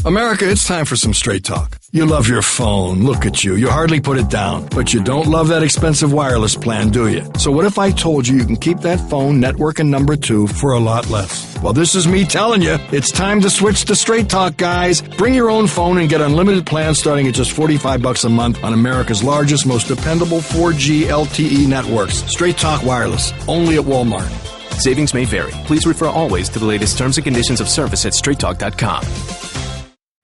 America, it's time for some straight talk. You love your phone. Look at you. You hardly put it down. But you don't love that expensive wireless plan, do you? So what if I told you can keep that phone, network, and number 2 for a lot less? Well, this is me telling you, it's time to switch to Straight Talk, guys. Bring your own phone and get unlimited plans starting at just $45 a month on America's largest, most dependable 4G LTE networks. Straight Talk Wireless, only at Walmart. Savings may vary. Please refer always to the latest terms and conditions of service at straighttalk.com.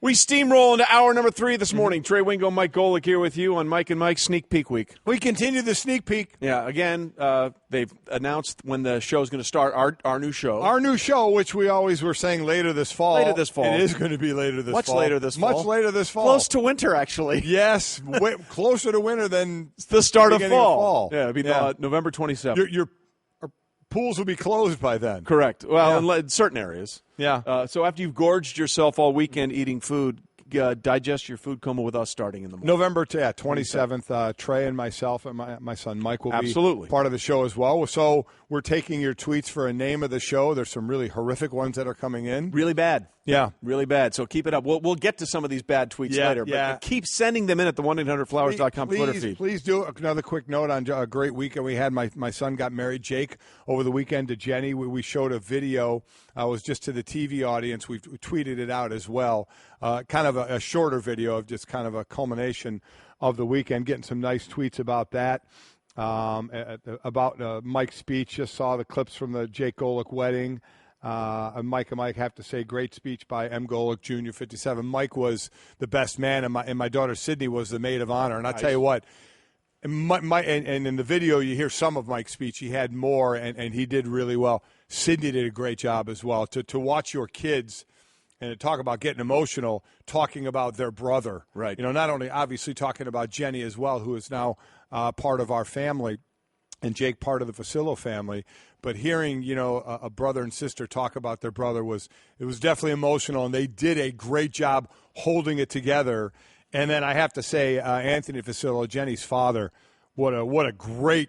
We steamroll into hour number 3 this morning. Trey Wingo, Mike Golic here with you on Mike and Mike's Sneak Peek Week. We continue the sneak peek. Yeah, again, they've announced when the show's going to start, our new show. Our new show, which we always were saying later this fall. Later this fall. It is going to be later this fall. Much later this fall. Much later this fall. Close to winter, actually. Yes, closer to winter than the start of fall. fall. Yeah, it'll be November 27th. Your pools will be closed by then. Correct. Well, in certain areas. Yeah. So after you've gorged yourself all weekend eating food, digest your food coma with us starting in the morning. November 27th. Trey and myself and my son Mike will Absolutely. be part of the show as well. So we're taking your tweets for a name of the show. There's some really horrific ones that are coming in. Really bad. Yeah. Really bad. So keep it up. We'll get to some of these bad tweets later. But keep sending them in at the 1-800-Flowers.com Twitter feed. Please do. Another quick note on a great weekend we had. My son got married, Jake, over the weekend to Jenny. We showed a video. It was just to the TV audience. We tweeted it out as well. Kind of a shorter video of just kind of a culmination of the weekend, getting some nice tweets about that. About Mike's speech. Just saw the clips from the Jake Golic wedding. Mike and Mike have to say, great speech by M. Golic Jr., 57. Mike was the best man, and my daughter Sydney was the maid of honor. And I tell you what, and in the video you hear some of Mike's speech. He had more, and he did really well. Sydney did a great job as well. To watch your kids and to talk about getting emotional, talking about their brother. Right. You know, not only obviously talking about Jenny as well, who is now part of our family, and Jake part of the Facillo family. But hearing, a brother and sister talk about their brother was definitely emotional, and they did a great job holding it together. And then I have to say, Anthony Facillo, Jenny's father, what a great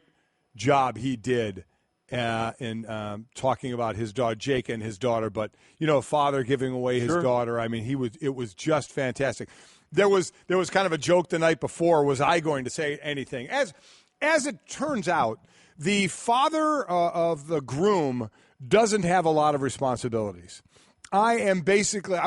job he did in talking about his daughter, Jake, and his daughter. But a father giving away his daughter. I mean, it was just fantastic. There was kind of a joke the night before. Was I going to say anything? As it turns out, the father of the groom doesn't have a lot of responsibilities. I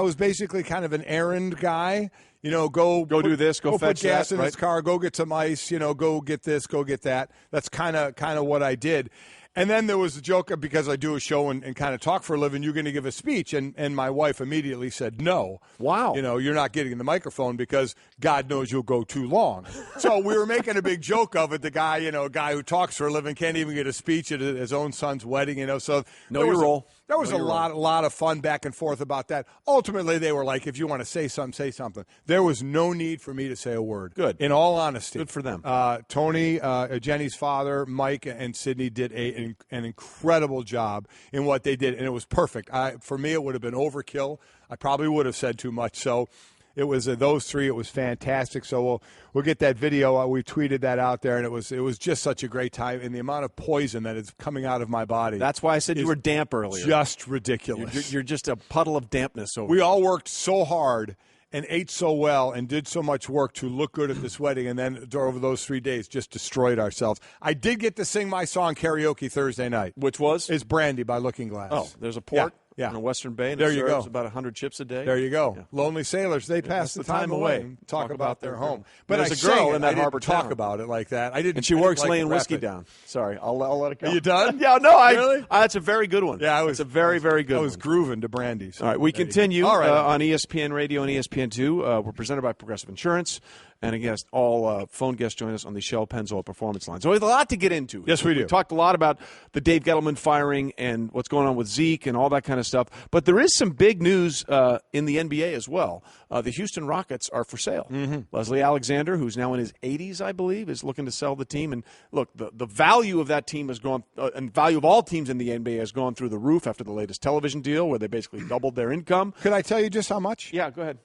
was basically kind of an errand guy. Go do this, go fetch put gas that, in his car, go get some ice. Go get this, go get that. That's kind of what I did. And then there was a joke because I do a show and kind of talk for a living. You're going to give a speech, and my wife immediately said no. Wow. You're not getting in the microphone because God knows you'll go too long. So we were making a big joke of it. The guy, a guy who talks for a living can't even get a speech at his own son's wedding. So know your role. There was a lot of fun back and forth about that. Ultimately, they were like, if you want to say something, say something. There was no need for me to say a word. Good. In all honesty. Good for them. Tony, Jenny's father, Mike, and Sydney did an incredible job in what they did, and it was perfect. For me, it would have been overkill. I probably would have said too much. So it was those three. It was fantastic. So we'll get that video. We tweeted that out there, and it was just such a great time. And the amount of poison that is coming out of my body. That's why I said you were damp earlier. Just ridiculous. You're just a puddle of dampness over. We all worked so hard and ate so well and did so much work to look good at this wedding, and then over those 3 days just destroyed ourselves. I did get to sing my song karaoke Thursday night. Which was? It's Brandy by Looking Glass. Oh, there's a port in the Western Bay. There you go. About 100 chips a day. There you go. Yeah. Lonely sailors, they pass the time away and talk about their home. But there's a girl in that harbor talk town about it like that. I didn't. And she works like laying whiskey down. Sorry, I'll let it go. Are you done? Yeah, no, really? That's a very good one. Yeah, it's a very, very good one. I was grooving to Brandy. So all right, we continue All right. on ESPN Radio and ESPN2. We're presented by Progressive Insurance. And again, all phone guests join us on the Shell Pennzoil Performance Line. So we have a lot to get into. Yes, we do. We talked a lot about the Dave Gettleman firing and what's going on with Zeke and all that kind of stuff. But there is some big news in the NBA as well. The Houston Rockets are for sale. Mm-hmm. Leslie Alexander, who's now in his 80s, I believe, is looking to sell the team. And look, the value of that team has gone, and value of all teams in the NBA has gone through the roof after the latest television deal where they basically doubled their income. Could I tell you just how much? Yeah, go ahead.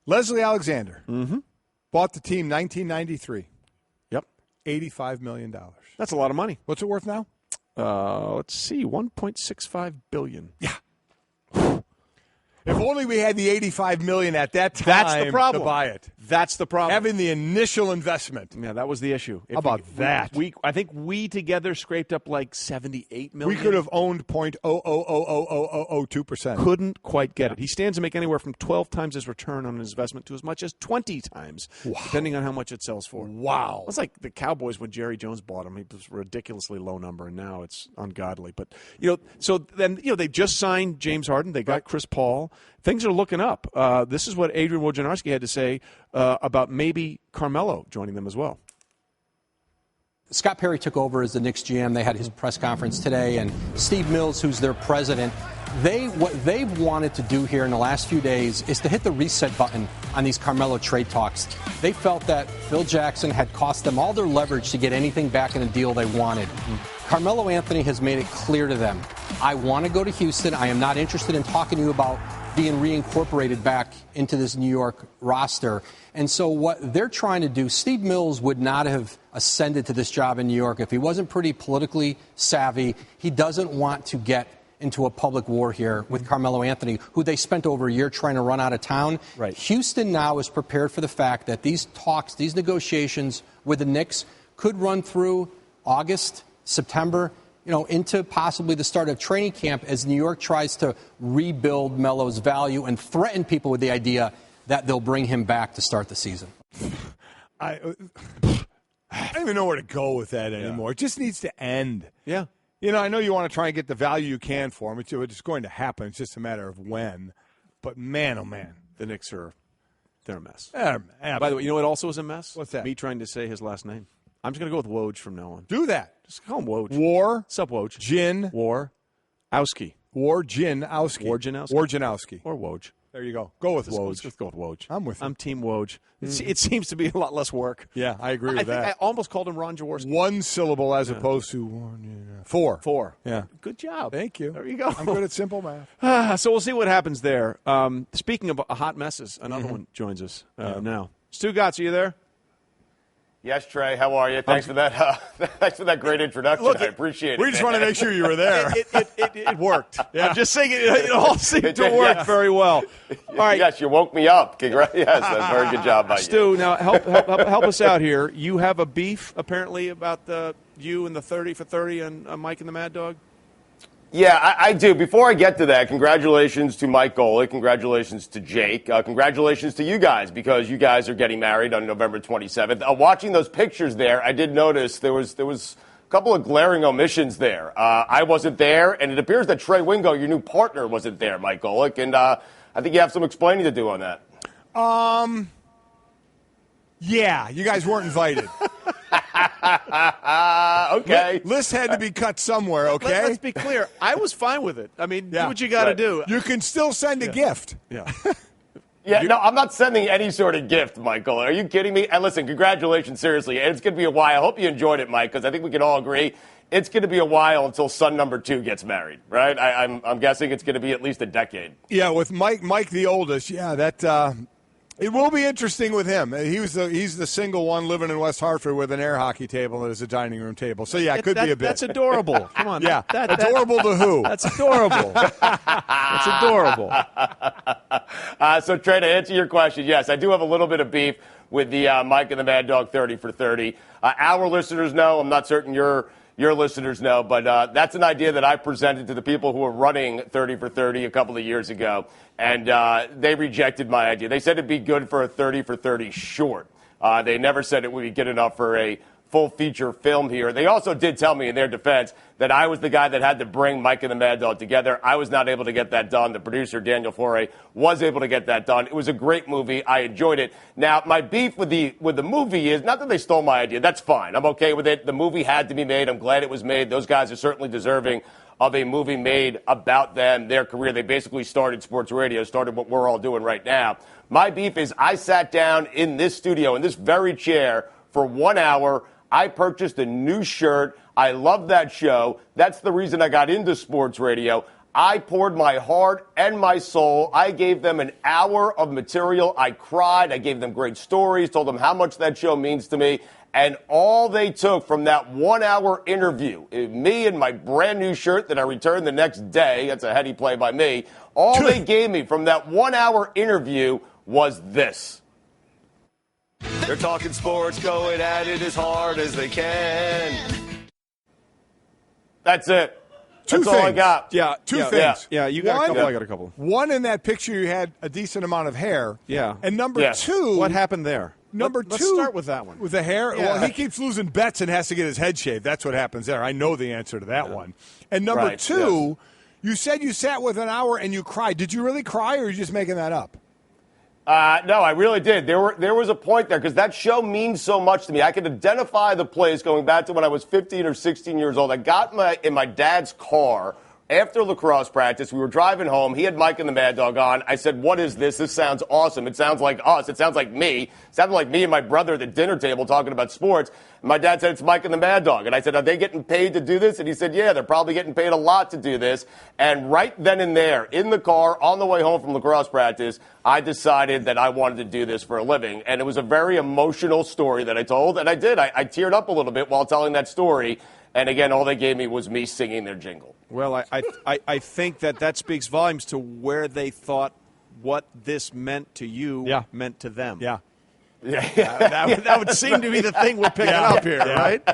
Leslie Alexander bought the team 1993. Yep. $85 million. That's a lot of money. What's it worth now? Let's see, $1.65 billion. Yeah. If only we had the $85 million at that time. That's the problem. To buy it. That's the problem. Having the initial investment. Yeah, that was the issue. How about that? I think we together scraped up like $78 million. We could have owned 0.00002%. Couldn't quite get it. He stands to make anywhere from 12 times his return on his investment to as much as 20 times, depending on how much it sells for. Wow. It's like the Cowboys when Jerry Jones bought him. It was a ridiculously low number, and now it's ungodly. But, so then, they just signed James Harden. They got Chris Paul. Things are looking up. This is what Adrian Wojnarowski had to say about maybe Carmelo joining them as well. Scott Perry took over as the Knicks GM. They had his press conference today, and Steve Mills, who's their president, what they've wanted to do here in the last few days is to hit the reset button on these Carmelo trade talks. They felt that Phil Jackson had cost them all their leverage to get anything back in a deal they wanted. Carmelo Anthony has made it clear to them, I want to go to Houston. I am not interested in talking to you about being reincorporated back into this New York roster. And so what they're trying to do, Steve Mills would not have ascended to this job in New York if he wasn't pretty politically savvy. He doesn't want to get into a public war here with Carmelo Anthony, who they spent over a year trying to run out of town. Right. Houston now is prepared for the fact that these talks, these negotiations with the Knicks could run through August, September, into possibly the start of training camp as New York tries to rebuild Melo's value and threaten people with the idea that they'll bring him back to start the season. I don't even know where to go with that anymore. It just needs to end. Yeah. I know you want to try and get the value you can for him. It's going to happen. It's just a matter of when. But, man, oh, man. The Knicks they're a mess. By By the way, you know what also is a mess? What's that? Me trying to say his last name. I'm just going to go with Woj from now on. Do that. Just call him Woj. War. Sup, Woj? Jin. War-owski. Warjanowski. Warjanowski. Or Woj. There you go. Go with Woj. Let's go with Woj. I'm with you. I'm Team Woj. It seems to be a lot less work. Yeah, I agree with that. I almost called him Ron Jaworski. One syllable as opposed to four. Four. Yeah. Good job. Thank you. There you go. I'm good at simple math. So we'll see what happens there. Speaking of hot messes, another one joins us now. Stugotz, are you there? Yes, Trey. How are you? Thanks for that. Thanks for that great introduction. I appreciate it. We just want to make sure you were there. It worked. Yeah. I'm just saying it all seemed to work very well. All right. Yes, you woke me up. Congrats. Yes, that's a very good job by you. Stu, now help us out here. You have a beef apparently about you and the 30 for 30 on Mike and the Mad Dog. Yeah, I do. Before I get to that, congratulations to Mike Golic. Congratulations to Jake. Congratulations to you guys because you guys are getting married on November 27th. Watching those pictures there, I did notice there was a couple of glaring omissions there. I wasn't there, and it appears that Trey Wingo, your new partner, wasn't there, Mike Golic. And I think you have some explaining to do on that. Yeah, you guys weren't invited. Okay. List had to be cut somewhere, okay? Let's be clear. I was fine with it. I mean, do what you got to do. You can still send a gift. Yeah. Yeah, no, I'm not sending any sort of gift, Michael. Are you kidding me? And listen, congratulations, seriously. And it's going to be a while. I hope you enjoyed it, Mike, because I think we can all agree it's going to be a while until son number 2 gets married, right? I'm guessing it's going to be at least a decade. Yeah, with Mike the oldest, that it will be interesting with him. He's the single one living in West Hartford with an air hockey table as a dining room table. So, yeah, it could be a bit. That's adorable. Come on. Yeah, adorable to who? That's adorable. That's adorable. So, Trey, to answer your question, yes, I do have a little bit of beef with the Mike and the Mad Dog 30 for 30. Our listeners know. I'm not certain your listeners know, but that's an idea that I presented to the people who were running 30 for 30 a couple of years ago, and they rejected my idea. They said it'd be good for a 30 for 30 short. They never said it would be good enough for a full feature film here. They also did tell me in their defense that I was the guy that had to bring Mike and the Mad Dog together. I was not able to get that done. The producer, Daniel Flore, was able to get that done. It was a great movie. I enjoyed it. Now, my beef with the movie is not that they stole my idea. That's fine. I'm okay with it. The movie had to be made. I'm glad it was made. Those guys are certainly deserving of a movie made about them, their career. They basically started sports radio, started what we're all doing right now. My beef is I sat down in this studio, in this very chair, for 1 hour. I purchased a new shirt. I love that show. That's the reason I got into sports radio. I poured my heart and my soul. I gave them an hour of material. I cried. I gave them great stories, told them how much that show means to me. And all they took from that 1 hour interview, me in my brand new shirt that I returned the next day, that's a heady play by me, all they gave me from that 1 hour interview was this. They're talking sports, going at it as hard as they can. That's it. That's all I got. Yeah, two things. Yeah, you got a couple, I got a couple. One, in that picture, you had a decent amount of hair. Yeah. And number two. What happened there? Let's start with that one. With the hair? Yeah. Well, he keeps losing bets and has to get his head shaved. That's what happens there. I know the answer to that one. And number two, you said you sat with an hour and you cried. Did you really cry, or are you just making that up? No, I really did. There was a point there because that show means so much to me. I could identify the place going back to when I was 15 or 16 years old. I got in my dad's car after lacrosse practice. We were driving home. He had Mike and the Mad Dog on. I said, "What is this? This sounds awesome. It sounds like us. It sounds like me. It sounded like me and my brother at the dinner table talking about sports." And my dad said, "It's Mike and the Mad Dog." And I said, "Are they getting paid to do this?" And he said, "Yeah, they're probably getting paid a lot to do this." And right then and there, in the car, on the way home from lacrosse practice, I decided that I wanted to do this for a living. And it was a very emotional story that I told. And I did. I teared up a little bit while telling that story. And again, all they gave me was me singing their jingle. Well, I think that speaks volumes to where they thought what this meant to you meant to them. Yeah. That would seem to be the thing we're picking up here, right?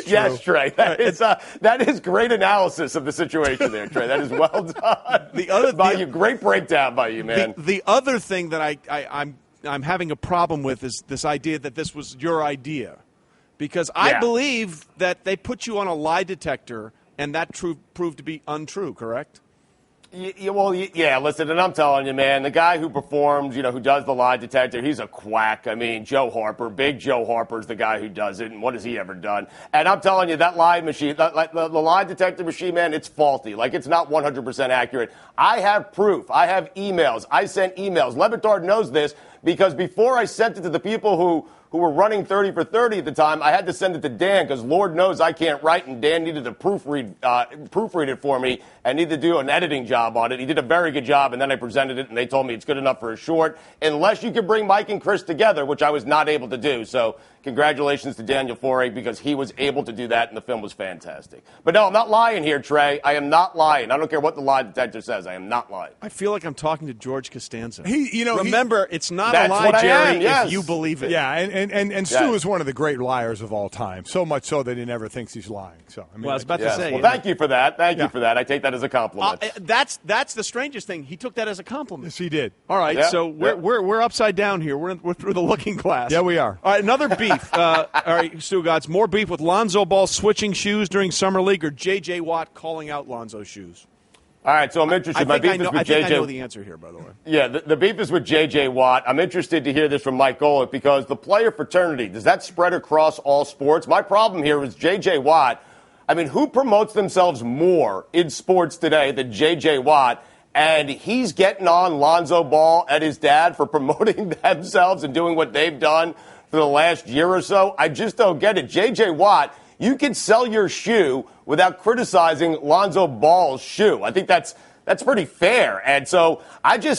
Yes, Trey. That is great analysis of the situation there, Trey. That is well done. Great breakdown by you, man. The other thing that I'm having a problem with is this idea that this was your idea. Because I believe that they put you on a lie detector, and that proved to be untrue, correct? Listen, and I'm telling you, man, the guy who performs, who does the lie detector, he's a quack. I mean, Joe Harper, big Joe Harper's the guy who does it, and what has he ever done? And I'm telling you, that lie machine, the lie detector machine, man, it's faulty. Like, it's not 100% accurate. I have proof. I have emails. I sent emails. Le Batard knows this because before I sent it to the people who were running 30 for 30 at the time, I had to send it to Dan because Lord knows I can't write, and Dan needed to proofread it for me and needed to do an editing job on it. He did a very good job, and then I presented it, and they told me it's good enough for a short, unless you can bring Mike and Chris together, which I was not able to do. So congratulations to Daniel Forey because he was able to do that, and the film was fantastic. But no, I'm not lying here, Trey. I am not lying. I don't care what the lie detector says. I am not lying. I feel like I'm talking to George Costanza. Remember, it's not a lie, Jerry, if you believe it. Yeah, and Stu is one of the great liars of all time. So much so that he never thinks he's lying. So I was about to say. Well, thank you for that. Thank you for that. I take that as a compliment. That's the strangest thing. He took that as a compliment. Yes, he did. All right, so we're upside down here. We're through the looking glass. Yeah, we are. All right, another beef. All right, Stugotz, more beef with Lonzo Ball switching shoes during summer league or J.J. Watt calling out Lonzo's shoes. All right, so I'm interested. I think I know the answer here, by the way. Yeah, the beef is with J.J. Watt. I'm interested to hear this from Mike Golic because the player fraternity, does that spread across all sports? My problem here is J.J. Watt. I mean, who promotes themselves more in sports today than J.J. Watt? And he's getting on Lonzo Ball and his dad for promoting themselves and doing what they've done for the last year or so. I just don't get it. J.J. Watt, you can sell your shoe without criticizing Lonzo Ball's shoe. I think that's pretty fair. And so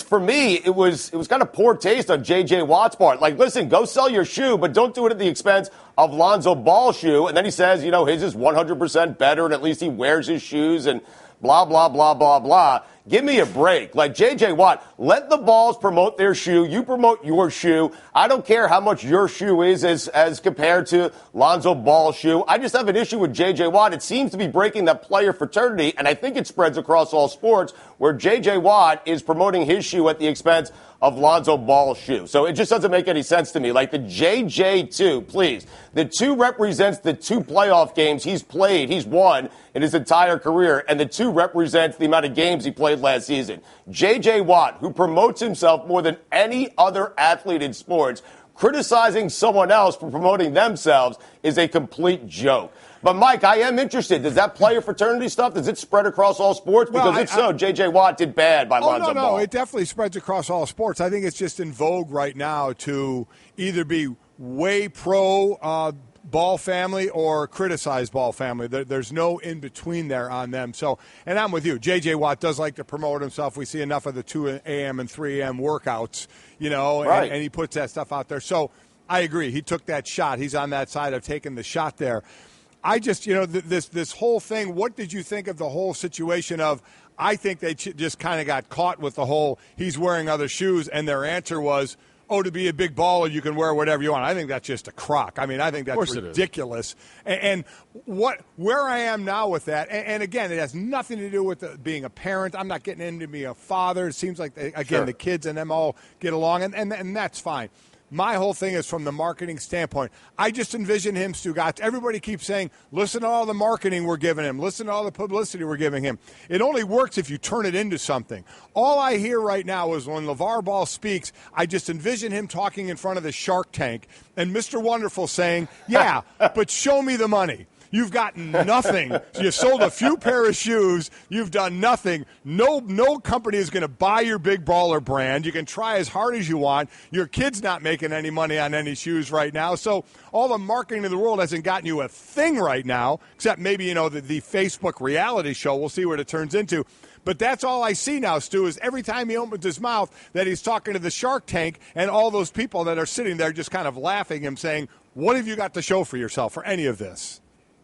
for me, it was kind of poor taste on J.J. Watt's part. Like, listen, go sell your shoe, but don't do it at the expense of Lonzo Ball's shoe. And then he says, his is 100% better, and at least he wears his shoes and blah, blah, blah, blah, blah. Give me a break. Like J.J. Watt, let the Balls promote their shoe. You promote your shoe. I don't care how much your shoe is as compared to Lonzo Ball's shoe. I just have an issue with J.J. Watt. It seems to be breaking that player fraternity, and I think it spreads across all sports, where J.J. Watt is promoting his shoe at the expense of Lonzo Ball's shoe. So it just doesn't make any sense to me. Like the JJ2, please. The 2 represents the 2 playoff games he's played, he's won in his entire career, and the 2 represents the amount of games he played last season. J.J. Watt, who promotes himself more than any other athlete in sports, criticizing someone else for promoting themselves is a complete joke. But, Mike, I am interested. Does that player fraternity stuff, does it spread across all sports? Because if so, J.J. Watt did bad by Lonzo Ball. No, it definitely spreads across all sports. I think it's just in vogue right now to either be way pro Ball family or criticize Ball family. There's no in-between there on them. So, and I'm with you. J.J. Watt does like to promote himself. We see enough of the 2 a.m. and 3 a.m. workouts, right. and he puts that stuff out there. So, I agree. He took that shot. He's on that side of taking the shot there. I just, this whole thing, what did you think of the whole situation of, I think they just kind of got caught with the whole, he's wearing other shoes, and their answer was, oh, to be a big baller, you can wear whatever you want. I think that's just a crock. I mean, I think that's ridiculous. And where I am now with that, and again, it has nothing to do with being a parent. I'm not getting into being a father. It seems like, the kids and them all get along, and that's fine. My whole thing is from the marketing standpoint. I just envision him, Stugotz. Everybody keeps saying, listen to all the marketing we're giving him. Listen to all the publicity we're giving him. It only works if you turn it into something. All I hear right now is when LeVar Ball speaks, I just envision him talking in front of the Shark Tank and Mr. Wonderful saying, yeah, but show me the money. You've gotten nothing. You sold a few pair of shoes. You've done nothing. No company is going to buy your big baller brand. You can try as hard as you want. Your kid's not making any money on any shoes right now. So all the marketing in the world hasn't gotten you a thing right now, except maybe, the Facebook reality show. We'll see what it turns into. But that's all I see now, Stu, is every time he opens his mouth that he's talking to the Shark Tank and all those people that are sitting there just kind of laughing him, saying, what have you got to show for yourself for any of this?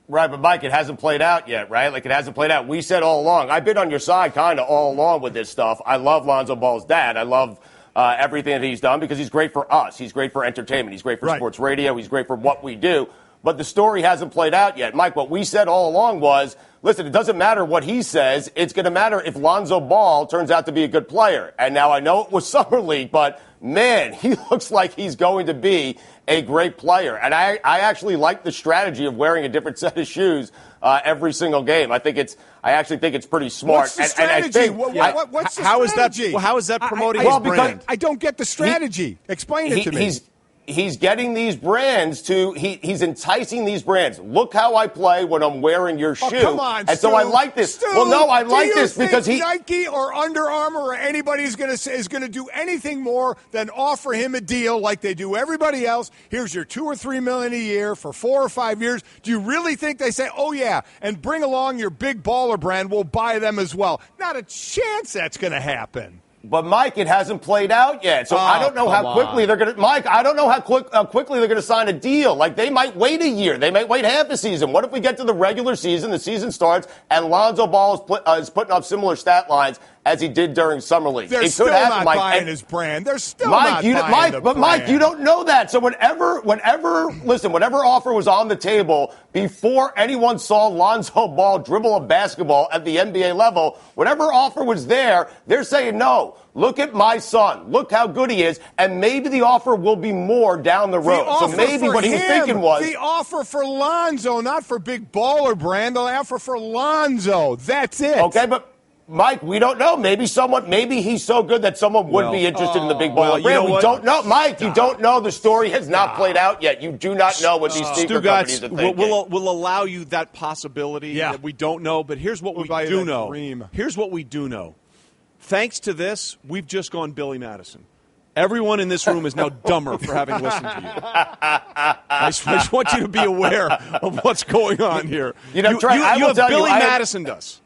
Right, but Mike, it hasn't played out yet, right? Like, it hasn't played out. We said all along, I've been on your side kind of all along with this stuff. I love Lonzo Ball's dad. I love everything that he's done because he's great for us. He's great for entertainment. He's great for sports radio. He's great for what we do. But the story hasn't played out yet. Mike, what we said all along was, listen, it doesn't matter what he says. It's going to matter if Lonzo Ball turns out to be a good player. And now I know it was Summer League, but, man, he looks like he's going to be a great player. And I actually like the strategy of wearing a different set of shoes every single game. I actually think it's pretty smart. What's the strategy? What's the strategy? How is that promoting his brand? I don't get the strategy. Explain it to me. He's getting these brands he's enticing these brands. Look how I play when I'm wearing your shoe. Come on, and Stu, so I like this. Stu, well, no, I like this because Nike or Under Armour or anybody is going to do anything more than offer him a deal like they do everybody else. Here's your $2 or $3 million a year for 4 or 5 years. Do you really think they say, oh yeah, and bring along your big baller brand? We'll buy them as well. Not a chance that's going to happen. But, Mike, it hasn't played out yet. So I don't know how quickly they're going to – Mike, I don't know how quickly they're going to sign a deal. Like, they might wait a year. They might wait half a season. What if we get to the regular season, the season starts, and Lonzo Ball is putting up similar stat lines as he did during Summer League? They're still not buying his brand. They're still not buying the brand. Mike, you don't know that. So whatever offer was on the table before anyone saw Lonzo Ball dribble a basketball at the NBA level, whatever offer was there, they're saying, no, look at my son. Look how good he is. And maybe the offer will be more down the road. So maybe what he was thinking was the offer for Lonzo, not for big baller brand. The offer for Lonzo. That's it. Okay, but Mike, we don't know. Maybe he's so good that someone would be interested in the big baller brand. We don't know. Mike, you don't know. The story has not played out yet. You do not know what these sneaker companies are thinking. We'll allow you that possibility that we don't know. But here's what we do know. Here's what we do know. Thanks to this, we've just gone Billy Madison. Everyone in this room is now dumber for having listened to you. I just want you to be aware of what's going on here. Trey, you have Billy Madison does.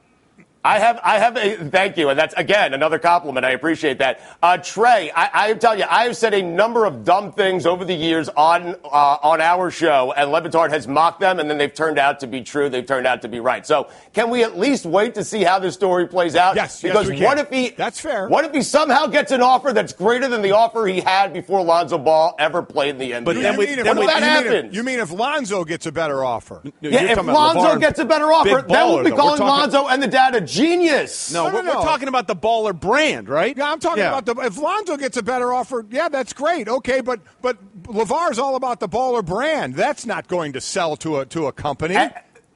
I have a thank you, and that's again another compliment. I appreciate that, Trey. I tell you, I have said a number of dumb things over the years on our show, and Le Batard has mocked them, and then they've turned out to be true. They've turned out to be right. So, can we at least wait to see how this story plays out? Yes, because we can. what if he? That's fair. What if he somehow gets an offer that's greater than the offer he had before Lonzo Ball ever played in the NBA? But what if that happens? You mean if Lonzo gets a better offer? Yeah, if Lonzo gets a better offer, then we'll be calling Lonzo and the dad a genius. No, we're talking about the baller brand, right? Yeah, I'm talking about if Lonzo gets a better offer, that's great. Okay, but LeVar's all about the baller brand. That's not going to sell to a company.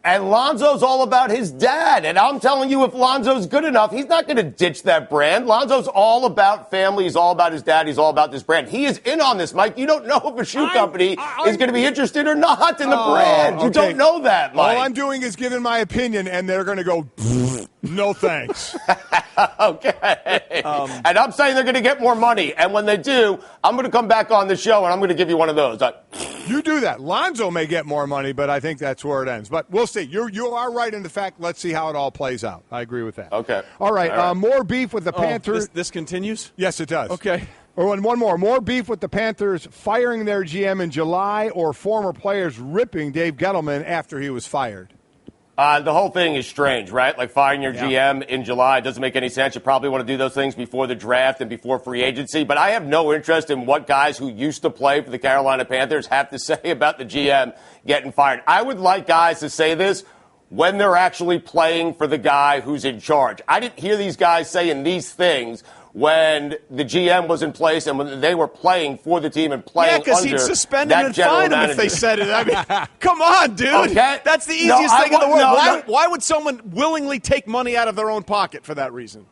And Lonzo's all about his dad. And I'm telling you, if Lonzo's good enough, he's not going to ditch that brand. Lonzo's all about family. He's all about his dad. He's all about this brand. He is in on this, Mike. You don't know if a shoe company is going to be interested or not in the brand. You don't know that, Mike. All I'm doing is giving my opinion, and they're going to go, no thanks. Okay. And I'm saying they're going to get more money. And when they do, I'm going to come back on the show, and I'm going to give you one of those. You do that. Lonzo may get more money, but I think that's where it ends. But we'll see. You are right in the fact. Let's see how it all plays out. I agree with that. Okay. All right. More beef with the Panthers. This continues? Yes, it does. Okay. Or one more. More beef with the Panthers firing their GM in July or former players ripping Dave Gettleman after he was fired? The whole thing is strange, right? Like firing your GM in July doesn't make any sense. You probably want to do those things before the draft and before free agency. But I have no interest in what guys who used to play for the Carolina Panthers have to say about the GM getting fired. I would like guys to say this when they're actually playing for the guy who's in charge. I didn't hear these guys saying these things when the GM was in place and when they were playing for the team and playing under that general manager. Yeah, because he'd suspend them and fine them if they said it. I mean, come on, dude. Okay. That's the easiest thing in the world. Why would someone willingly take money out of their own pocket for that reason?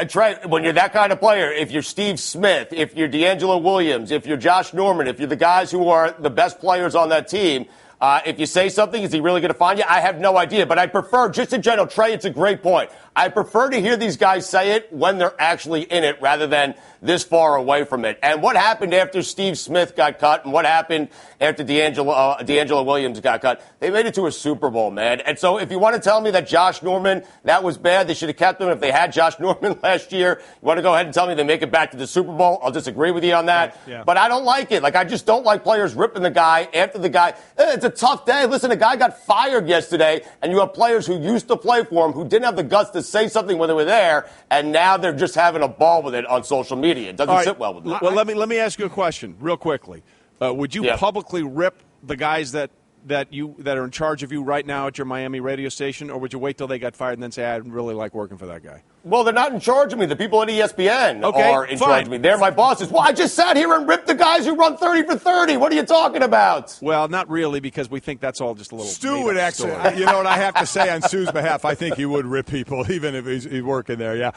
Trey, when you're that kind of player, if you're Steve Smith, if you're D'Angelo Williams, if you're Josh Norman, if you're the guys who are the best players on that team, if you say something, is he really going to find you? I have no idea. But I prefer, just in general, Trey, it's a great point. I prefer to hear these guys say it when they're actually in it rather than this far away from it. And what happened after Steve Smith got cut and what happened after D'Angelo Williams got cut? They made it to a Super Bowl, man. And so if you want to tell me that Josh Norman, that was bad, they should have kept him. If they had Josh Norman last year, you want to go ahead and tell me they make it back to the Super Bowl? I'll disagree with you on that. Yeah. But I don't like it. Like, I just don't like players ripping the guy after the guy. It's a tough day. Listen, a guy got fired yesterday, and you have players who used to play for him who didn't have the guts to say something when they were there, and now they're just having a ball with it on social media. It doesn't sit well with me. Well, let me ask you a question real quickly. Would you publicly rip the guys that are in charge of you right now at your Miami radio station, or would you wait till they got fired and then say, I really like working for that guy? Well, they're not in charge of me. The people at ESPN are in charge of me. They're my bosses. Well, I just sat here and ripped the guys who run 30 for 30. What are you talking about? Well, not really, because we think that's all just a little Stu would actually, you know what I have to say on Stu's behalf, I think he would rip people, even if he's working there, yeah.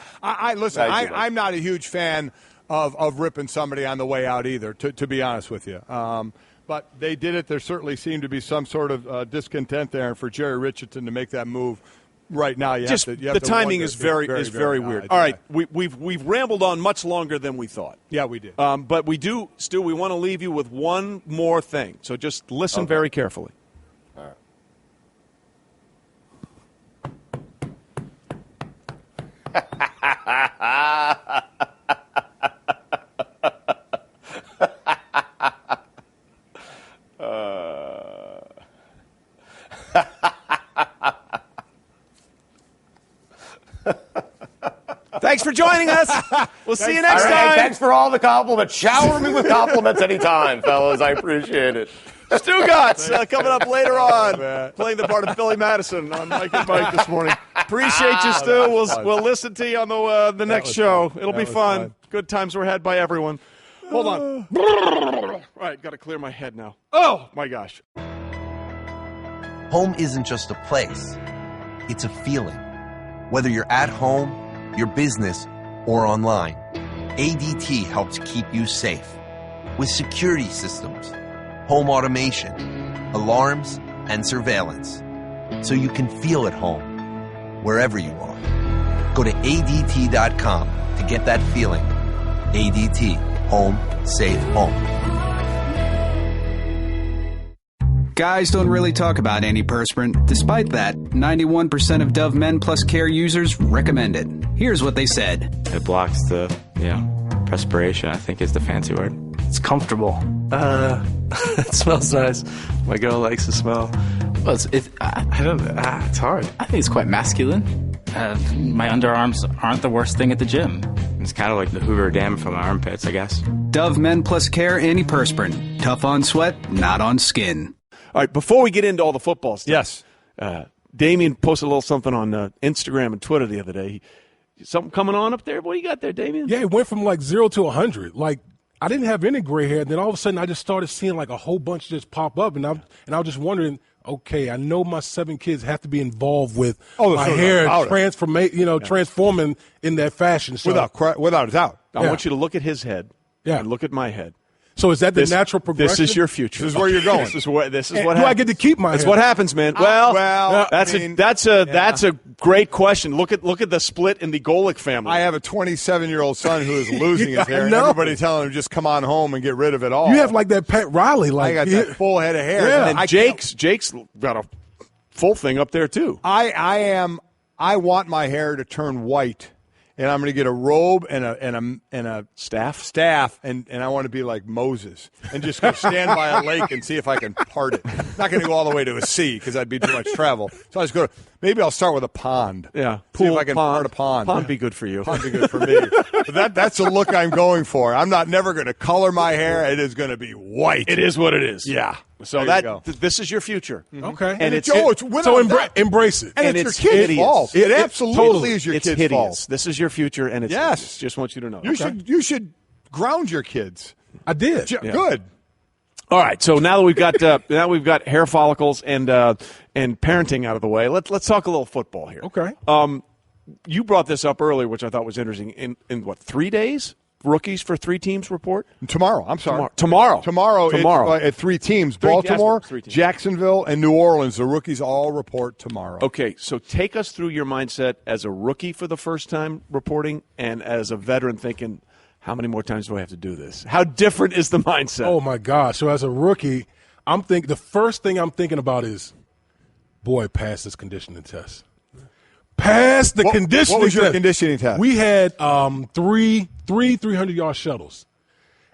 Listen, I'm not a huge fan of ripping somebody on the way out either, to be honest with you. But they did it. There certainly seemed to be some sort of discontent there, and for Jerry Richardson to make that move right now, the timing is very weird. All right, we've rambled on much longer than we thought. Yeah, we did. But we do, Stu. We want to leave you with one more thing. So just listen very carefully. All right. Thanks for joining us. We'll see you next time. Thanks for all the compliments. Shower me with compliments anytime, fellas. I appreciate it. Stugotz coming up later on, playing the part of Billy Madison on Mike and Mike this morning. Appreciate you, Stu. We'll listen to you on the next show. It'll be fun. Good times were had by everyone. Hold on. All right, got to clear my head now. Oh, my gosh. Home isn't just a place. It's a feeling. Whether you're at home, your business, or online, ADT helps keep you safe. With security systems, home automation, alarms, and surveillance. So you can feel at home, wherever you are. Go to ADT.com to get that feeling. ADT. Home. Safe home. Guys don't really talk about antiperspirant. Despite that, 91% of Dove Men Plus Care users recommend it. Here's what they said. It blocks the, perspiration, I think is the fancy word. It's comfortable. It smells nice. My girl likes the smell. Well, it's hard. I think it's quite masculine. My underarms aren't the worst thing at the gym. It's kind of like the Hoover Dam from my armpits, I guess. Dove Men Plus Care Antiperspirant. Tough on sweat, not on skin. All right, before we get into all the football stuff. Yes. Damien posted a little something on Instagram and Twitter the other day. Something coming on up there? What do you got there, Damien? Yeah, it went from 0 to 100. I didn't have any gray hair. Then all of a sudden I just started seeing a whole bunch just pop up. And I was just wondering, okay, I know my 7 kids have to be involved with my hair transforming in that fashion. So, without a doubt. I want you to look at his head and look at my head. So is that the natural progression? This is your future. This is where you're going. This is what happens. Do I get to keep my hair? That's what happens, man. That's a great question. Look at the split in the Golic family. I have a 27-year-old son who is losing his hair, and everybody telling him just come on home and get rid of it all. You have that Pat Riley. I got that full head of hair. Yeah. And Jake's got a full thing up there too. I want my hair to turn white and I'm going to get a robe and a staff, and I want to be like Moses and just go stand by a lake and see if I can part it. Not going to go all the way to a sea because that'd be too much travel. So I just go. Maybe I'll start with a pond. Yeah, see if I can part a pond. Pond be good for you. Pond be good for me. But that's the look I'm going for. I'm never going to color my hair. It is going to be white. It is what it is. Yeah. So this is your future. Okay. And embrace it. And it's your kid's fault. It absolutely is your kid's fault. This is your future, and it's hideous. Just want you to know. You should ground your kids. I did. Yeah. Good. All right. So now that we've got hair follicles and parenting out of the way, let's talk a little football here. Okay. You brought this up earlier, which I thought was interesting. In what, 3 days? Rookies for 3 teams report? Tomorrow. I'm sorry. Tomorrow. At 3 teams. Baltimore, Jacksonville, and New Orleans. The rookies all report tomorrow. Okay, so take us through your mindset as a rookie for the first time reporting and as a veteran thinking, how many more times do I have to do this? How different is the mindset? Oh, my gosh. So as a rookie, the first thing I'm thinking about is, boy, pass this conditioning test. Pass the conditioning test. What was your conditioning test? We had three 300-yard shuttles.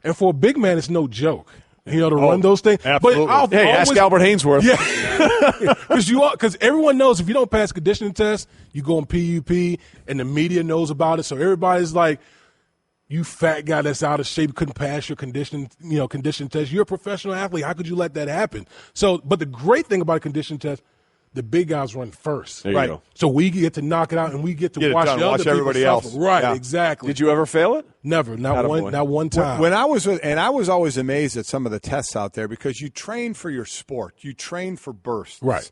And for a big man, it's no joke. To run those things. Absolutely. But ask Albert Hainsworth. Yeah. Because everyone knows if you don't pass conditioning test, you go on PUP, and the media knows about it. So everybody's like, you fat guy that's out of shape, couldn't pass your condition test. You're a professional athlete. How could you let that happen? So, but the great thing about a condition test, the big guys run first. There you go. So we get to knock it out, and we get to watch everybody else. Right, yeah. Exactly. Did you ever fail it? Never, not one time. When I was always amazed at some of the tests out there because you train for your sport, you train for bursts, right?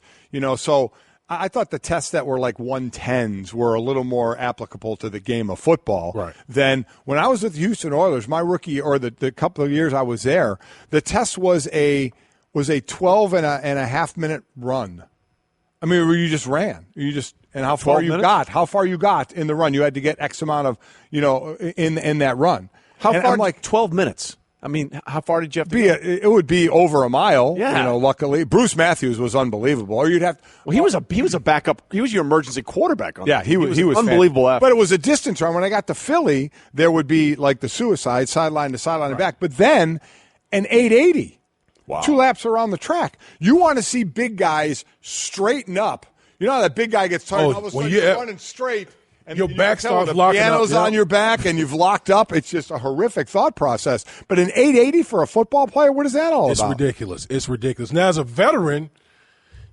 So I thought the tests that were like 110s were a little more applicable to the game of football. Right. Than when I was with the Houston Oilers, my rookie or the couple of years I was there, the test was a 12 and a half minute run. I mean, where you just ran. And how far you got in the run. You had to get X amount of, in that run. How far? Like 12 minutes. I mean, how far did you have to go? It would be over a mile. Yeah. Luckily, Bruce Matthews was unbelievable. Or you'd have. Well, he was a backup. He was your emergency quarterback. He was unbelievable. But it was a distance run. When I got to Philly, there would be like the suicide sideline to sideline and back. But then an 880. Wow. 2 laps around the track. You want to see big guys straighten up. You know how that big guy gets tired? All of a sudden you're running straight. And your back starts locking up. The piano's on your back, and you've locked up. It's just a horrific thought process. But an 880 for a football player, what is that all about? It's ridiculous. Now, as a veteran,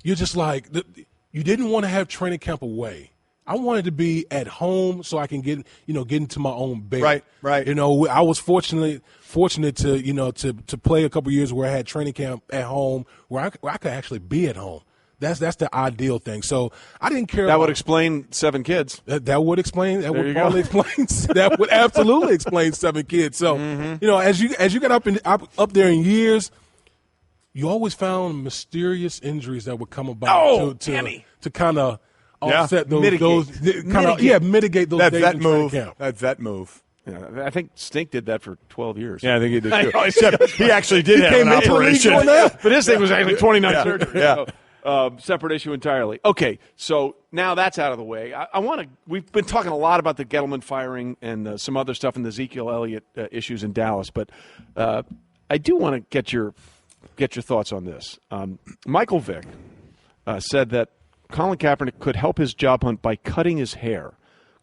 you're just like, you didn't want to have training camp away. I wanted to be at home so I can get into my own bed. Right. I was fortunate to play a couple years where I had training camp at home where I could actually be at home. That's the ideal thing. So I didn't care. That would explain 7 kids. That would explain. That would probably explain. That would absolutely explain 7 kids. So as you got up there in years, you always found mysterious injuries that would come about to kind of offset mitigate those days in training camp. That vet move. Yeah, I think Stink did that for 12 years. Yeah, I think he did too. Except he actually did have an operation. But his thing was actually 29 surgery. Yeah. Separate issue entirely. Okay, so now that's out of the way. We've been talking a lot about the Gettleman firing and some other stuff in the Ezekiel Elliott issues in Dallas, but I do want to get your thoughts on this. Michael Vick said that Colin Kaepernick could help his job hunt by cutting his hair.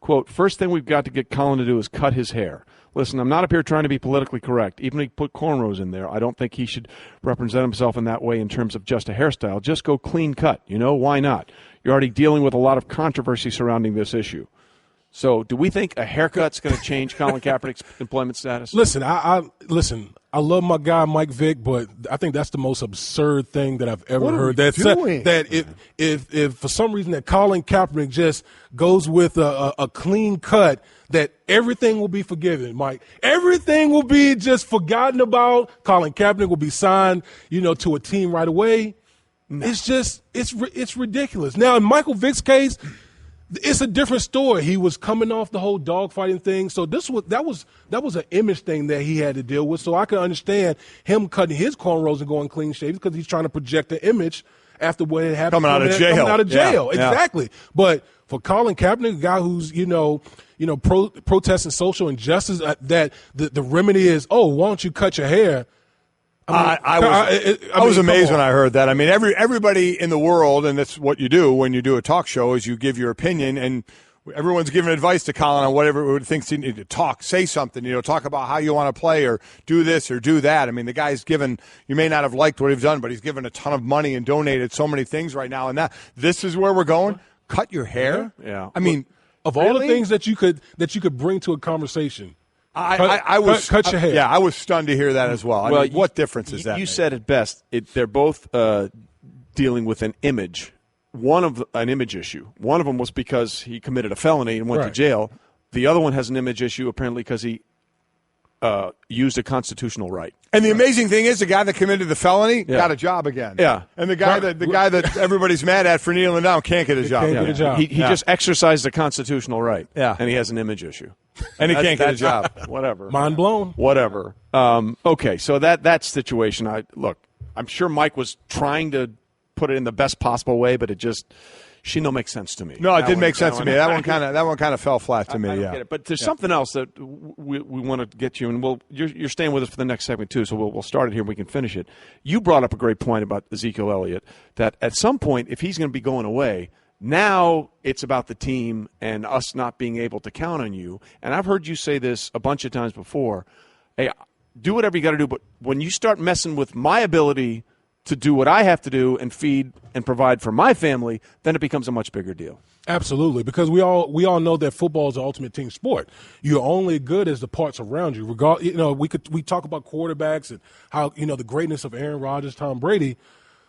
Quote, first thing we've got to get Colin to do is cut his hair. Listen, I'm not up here trying to be politically correct. Even if he put cornrows in there, I don't think he should represent himself in that way in terms of just a hairstyle. Just go clean cut. Why not? You're already dealing with a lot of controversy surrounding this issue. So do we think a haircut's going to change Colin Kaepernick's employment status? Listen, I love my guy Mike Vick, but I think that's the most absurd thing that I've ever heard. That if for some reason that Colin Kaepernick just goes with a clean cut, that everything will be forgiven, Mike. Everything will be just forgotten about. Colin Kaepernick will be signed, to a team right away. No. It's ridiculous. Now in Michael Vick's case, it's a different story. He was coming off the whole dogfighting thing, so that was an image thing that he had to deal with. So I can understand him cutting his cornrows and going clean shaves because he's trying to project the image after what had happened. Coming out of jail. Yeah. Exactly. But for Colin Kaepernick, a guy who's, protesting social injustice, that the remedy is, why don't you cut your hair? I was amazed when I heard that. I mean, everybody in the world, and that's what you do when you do a talk show, is you give your opinion, and everyone's giving advice to Colin on whatever he thinks he needs to talk, say something, talk about how you want to play or do this or do that. I mean, the guy's given, you may not have liked what he's done, but he's given a ton of money and donated so many things right now. And this is where we're going. Cut your hair. Yeah. I mean, of all the things that you could bring to a conversation, cut your hair. Yeah, I was stunned to hear that as well. I mean, what difference is that? You said it best. They're both dealing with an image. An image issue. One of them was because he committed a felony and went to jail. The other one has an image issue apparently because he used a constitutional right. And the amazing thing is, the guy that committed the felony got a job again. Yeah, and the guy that everybody's mad at for kneeling down can't get a job. He just exercised a constitutional right. Yeah, and he has an image issue, and he can't get a job. Whatever. Mind blown. Whatever. Okay, so that situation. I'm sure Mike was trying to put it in the best possible way, but it just don't make sense to me. No, it didn't make sense to me. That one kind of fell flat to me. I don't get it. But there's something else that we want to get you, and you're staying with us for the next segment too. So we'll start it here and we can finish it. You brought up a great point about Ezekiel Elliott, that at some point, if he's going to be going away, now it's about the team and us not being able to count on you. And I've heard you say this a bunch of times before. Hey, do whatever you got to do, but when you start messing with my ability to do what I have to do and feed and provide for my family, then it becomes a much bigger deal. Absolutely, because we all know that football is the ultimate team sport. You're only good as the parts around you. We talk about quarterbacks and how the greatness of Aaron Rodgers, Tom Brady,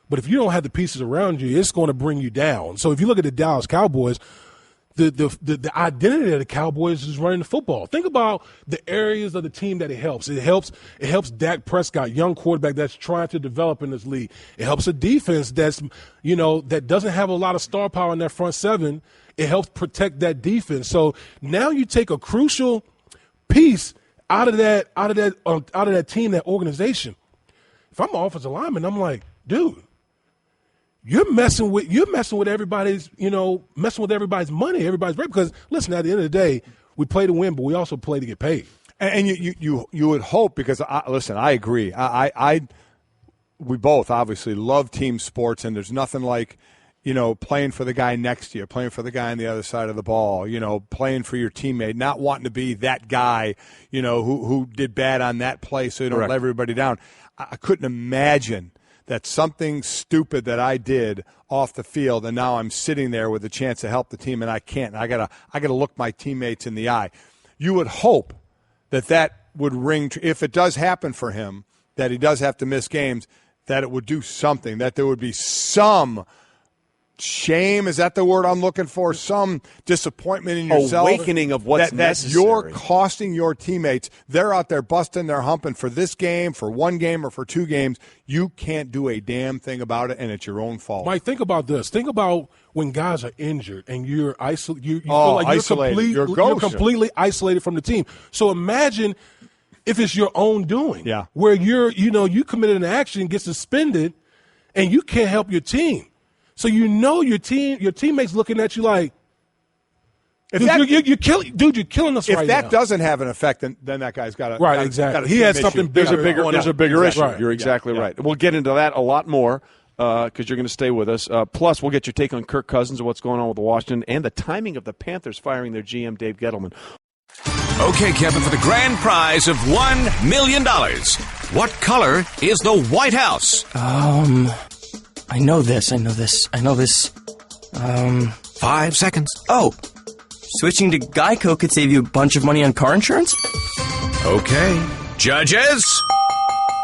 but if you don't have the pieces around you, it's going to bring you down. So if you look at the Dallas Cowboys, the identity of the Cowboys is running the football. Think about the areas of the team that it helps. It helps Dak Prescott, young quarterback that's trying to develop in this league. It helps a defense that's, that doesn't have a lot of star power in their front seven. It helps protect that defense. So now you take a crucial piece out of that team, that organization. If I'm an offensive lineman, I'm like, dude, You're messing with everybody's, messing with everybody's money, everybody's rate. Because listen, at the end of the day, we play to win, but we also play to get paid. And you would hope, because I agree. We both obviously love team sports, and there's nothing like, playing for the guy next to you, playing for the guy on the other side of the ball, playing for your teammate, not wanting to be that guy, who did bad on that play, so you don't let everybody down. I couldn't imagine that something stupid that I did off the field, and now I'm sitting there with a chance to help the team, and I can't. I gotta look my teammates in the eye. You would hope that would ring, if it does happen for him, that he does have to miss games, that it would do something, that there would be some shame, is that the word I'm looking for? Some disappointment in yourself. Awakening of what's necessary. That you're costing your teammates. They're out there busting their humping for this game, for one game, or for two games. You can't do a damn thing about it, and it's your own fault. Mike, think about this. Think about when guys are injured and you're isolated. You feel like isolated. You're completely isolated from the team. So imagine if it's your own doing. Yeah. Where you committed an action, get suspended, and you can't help your team. So your teammates looking at you like, you're killing us right now. If that doesn't have an effect, then that guy's got to exactly. He has something bigger. There's a bigger issue. Right. You're exactly right. We'll get into that a lot more because you're going to stay with us. Plus, we'll get your take on Kirk Cousins and what's going on with Washington and the timing of the Panthers firing their GM Dave Gettleman. Okay, Kevin, for the grand prize of $1 million, what color is the White House? I know this. 5 seconds. Oh, switching to Geico could save you a bunch of money on car insurance? Okay. Judges?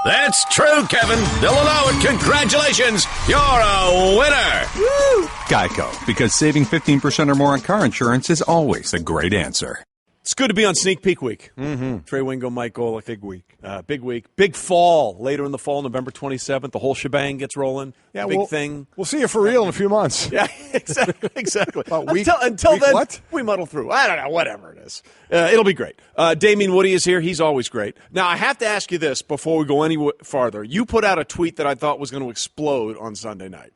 That's true, Kevin. They'll allow it. Congratulations. You're a winner. Woo! Geico, because saving 15% or more on car insurance is always a great answer. It's good to be on Sneak Peek Week. Mm-hmm. Trey Wingo, Mike Golic. Big week. Big week. Big fall. Later in the fall, November 27th. The whole shebang gets rolling. Yeah, big thing. We'll see you for real in a few months. Yeah, exactly. Until week then, what? We muddle through. I don't know, whatever it is. It'll be great. Damien Woody is here. He's always great. Now, I have to ask you this before we go any farther. You put out a tweet that I thought was going to explode on Sunday night.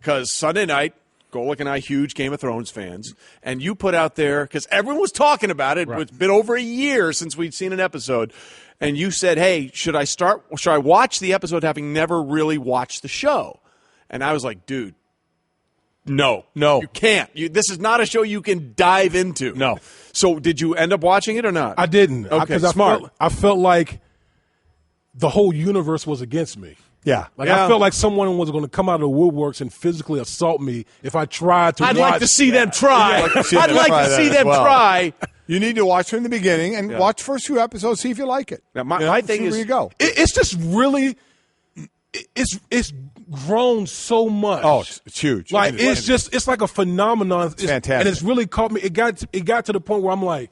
because Sunday night, Golic and I, huge Game of Thrones fans, and you put out there, because everyone was talking about it, it's been over a year since we'd seen an episode, and you said, hey, should I watch the episode having never really watched the show? And I was like, dude, no, you can't. This is not a show you can dive into. No. So did you end up watching it or not? I didn't. Okay, smart. I felt like the whole universe was against me. Yeah. I felt like someone was going to come out of the woodworks and physically assault me if I tried to I'd like to see them try. I'd like to see them try. You need to watch from the beginning and watch the first few episodes, see if you like it. Now, my thing is, where you go. It's just really, it's grown so much. Oh, it's huge. Like it's like a phenomenon. It's fantastic, and it's really caught me. It got to the point where I'm like,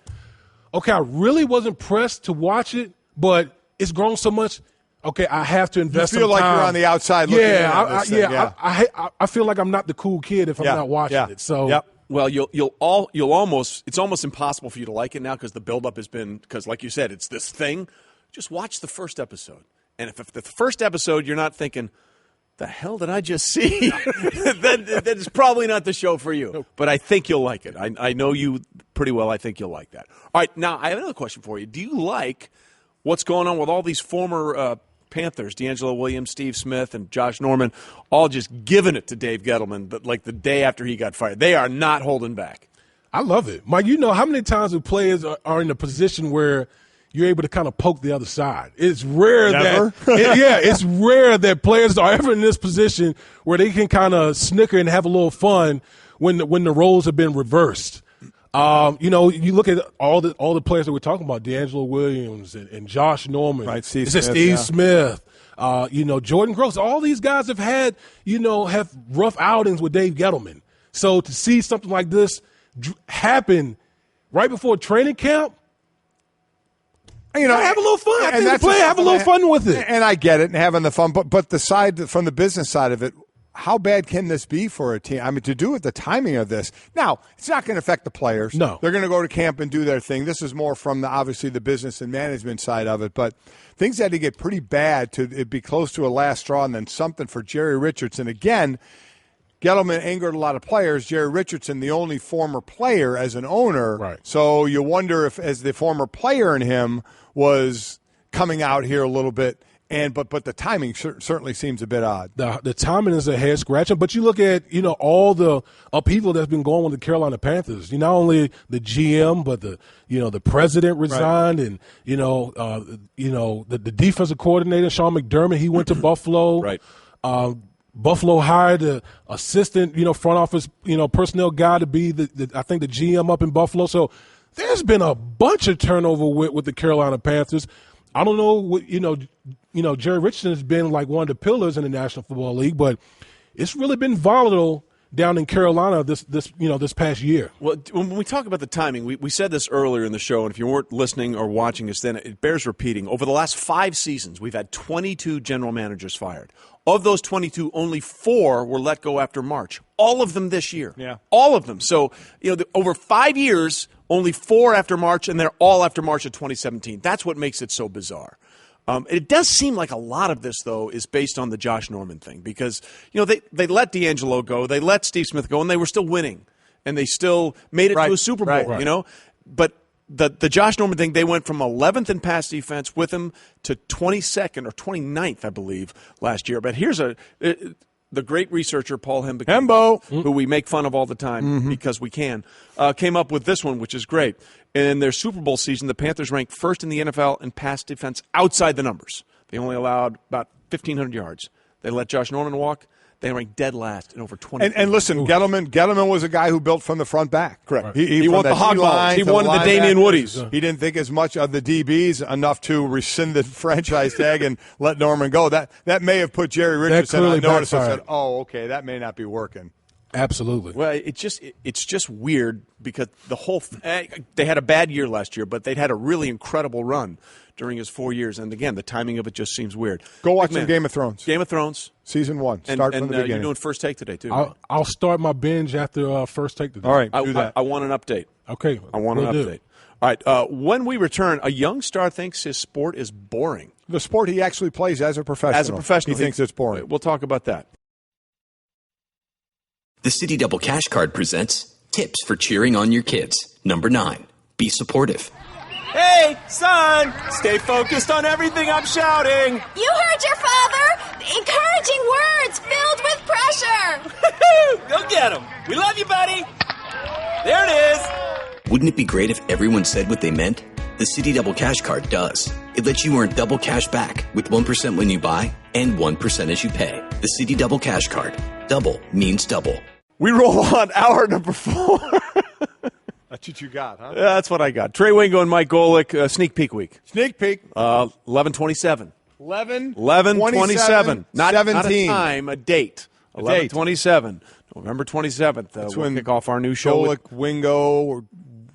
okay, I really wasn't pressed to watch it, but it's grown so much. Okay, I have to invest. You feel like you're on the outside looking in on this thing. I feel like I'm not the cool kid if I'm not watching it. So. Well, you'll almost, it's almost impossible for you to like it now because the buildup has been, because like you said, it's this thing. Just watch the first episode. And if the first episode you're not thinking, the hell did I just see? that is probably not the show for you. But I think you'll like it. I know you pretty well. I think you'll like that. All right, now I have another question for you. Do you like what's going on with all these former Panthers, D'Angelo Williams, Steve Smith, and Josh Norman, all just giving it to Dave Gettleman, but like the day after he got fired? They are not holding back. I love it. Mike, you know how many times the players are in a position where you're able to kind of poke the other side. It's rare it's rare that players are ever in this position where they can kind of snicker and have a little fun when the roles have been reversed. You look at all the players that we're talking about, D'Angelo Williams and Josh Norman, right? Steve Smith, Jordan Gross. All these guys have had, have rough outings with Dave Gettleman. So to see something like this happen right before training camp, have a little fun. I think the player have a little fun with it. And I get it, and having the fun, but the side from the business side of it. How bad can this be for a team? I mean, to do with the timing of this. Now, it's not going to affect the players. No. They're going to go to camp and do their thing. This is more from obviously the business and management side of it. But things had to get pretty bad to it be close to a last straw and then something for Jerry Richardson. Again, Gettleman angered a lot of players. Jerry Richardson, the only former player as an owner. Right. So you wonder if, as the former player in him, was coming out here a little bit. But the timing certainly seems a bit odd. The timing is a head scratcher. But you look at all the upheaval that's been going on with the Carolina Panthers. Not only the GM, but the president resigned, right. And the defensive coordinator Sean McDermott, he went to Buffalo. Right. Buffalo hired the assistant front office personnel guy to be I think the GM up in Buffalo. So there's been a bunch of turnover with the Carolina Panthers. I don't know what Jerry Richardson has been like one of the pillars in the National Football League, but it's really been volatile down in Carolina this past year. Well, when we talk about the timing, we said this earlier in the show, and if you weren't listening or watching us then, it bears repeating. Over the last 5 seasons, we've had 22 general managers fired. Of those 22, only 4 were let go after March. All of them this year. Yeah. All of them. So, over 5 years, only 4 after March, and they're all after March of 2017. That's what makes it so bizarre. It does seem like a lot of this, though, is based on the Josh Norman thing because, they let D'Angelo go, they let Steve Smith go, and they were still winning. And they still made it to a Super Bowl, right. But the Josh Norman thing, they went from 11th in pass defense with him to 22nd or 29th, I believe, last year. But here's the great researcher, Paul Hembo, who we make fun of all the time because we can, came up with this one, which is great. In their Super Bowl season, the Panthers ranked first in the NFL in pass defense outside the numbers. They only allowed about 1,500 yards. They let Josh Norman walk. They ranked dead last in over 20. And listen, Gettleman was a guy who built from the front back. Correct. Right. He wanted the hog balls. He wanted the Damien Woodies. He didn't think as much of the DBs enough to rescind the franchise tag and let Norman go. That may have put Jerry Richardson on notice and said, "Oh, okay, that may not be working." Absolutely. Well, it's just weird because they had a bad year last year, but they'd had a really incredible run during his 4 years. And again, the timing of it just seems weird. Go watch some Game of Thrones. Game of Thrones. Season 1. Start from the beginning. You're doing First Take today, too. I'll start my binge after First Take today. All right, do that. I want an update. Okay. I want an update. All right. When we return, a young star thinks his sport is boring. The sport he actually plays as a professional. As a professional. He thinks it's boring. We'll talk about that. The City Double Cash Card presents tips for cheering on your kids. Number 9, be supportive. Hey, son! Stay focused on everything I'm shouting! You heard your father! Encouraging words filled with pressure! Go get him! We love you, buddy! There it is! Wouldn't it be great if everyone said what they meant? The City Double Cash Card does. It lets you earn double cash back with 1% when you buy and 1% as you pay. The City Double Cash Card. Double means double. We roll on hour number 4. That's what you got, huh? Yeah, that's what I got. Trey Wingo and Mike Golic, sneak peek week. Sneak peek. 11/27. 11/27. Not 17. Not a time, a date. 11/27. November 27th. We'll kick off our new show. Golic, Wingo,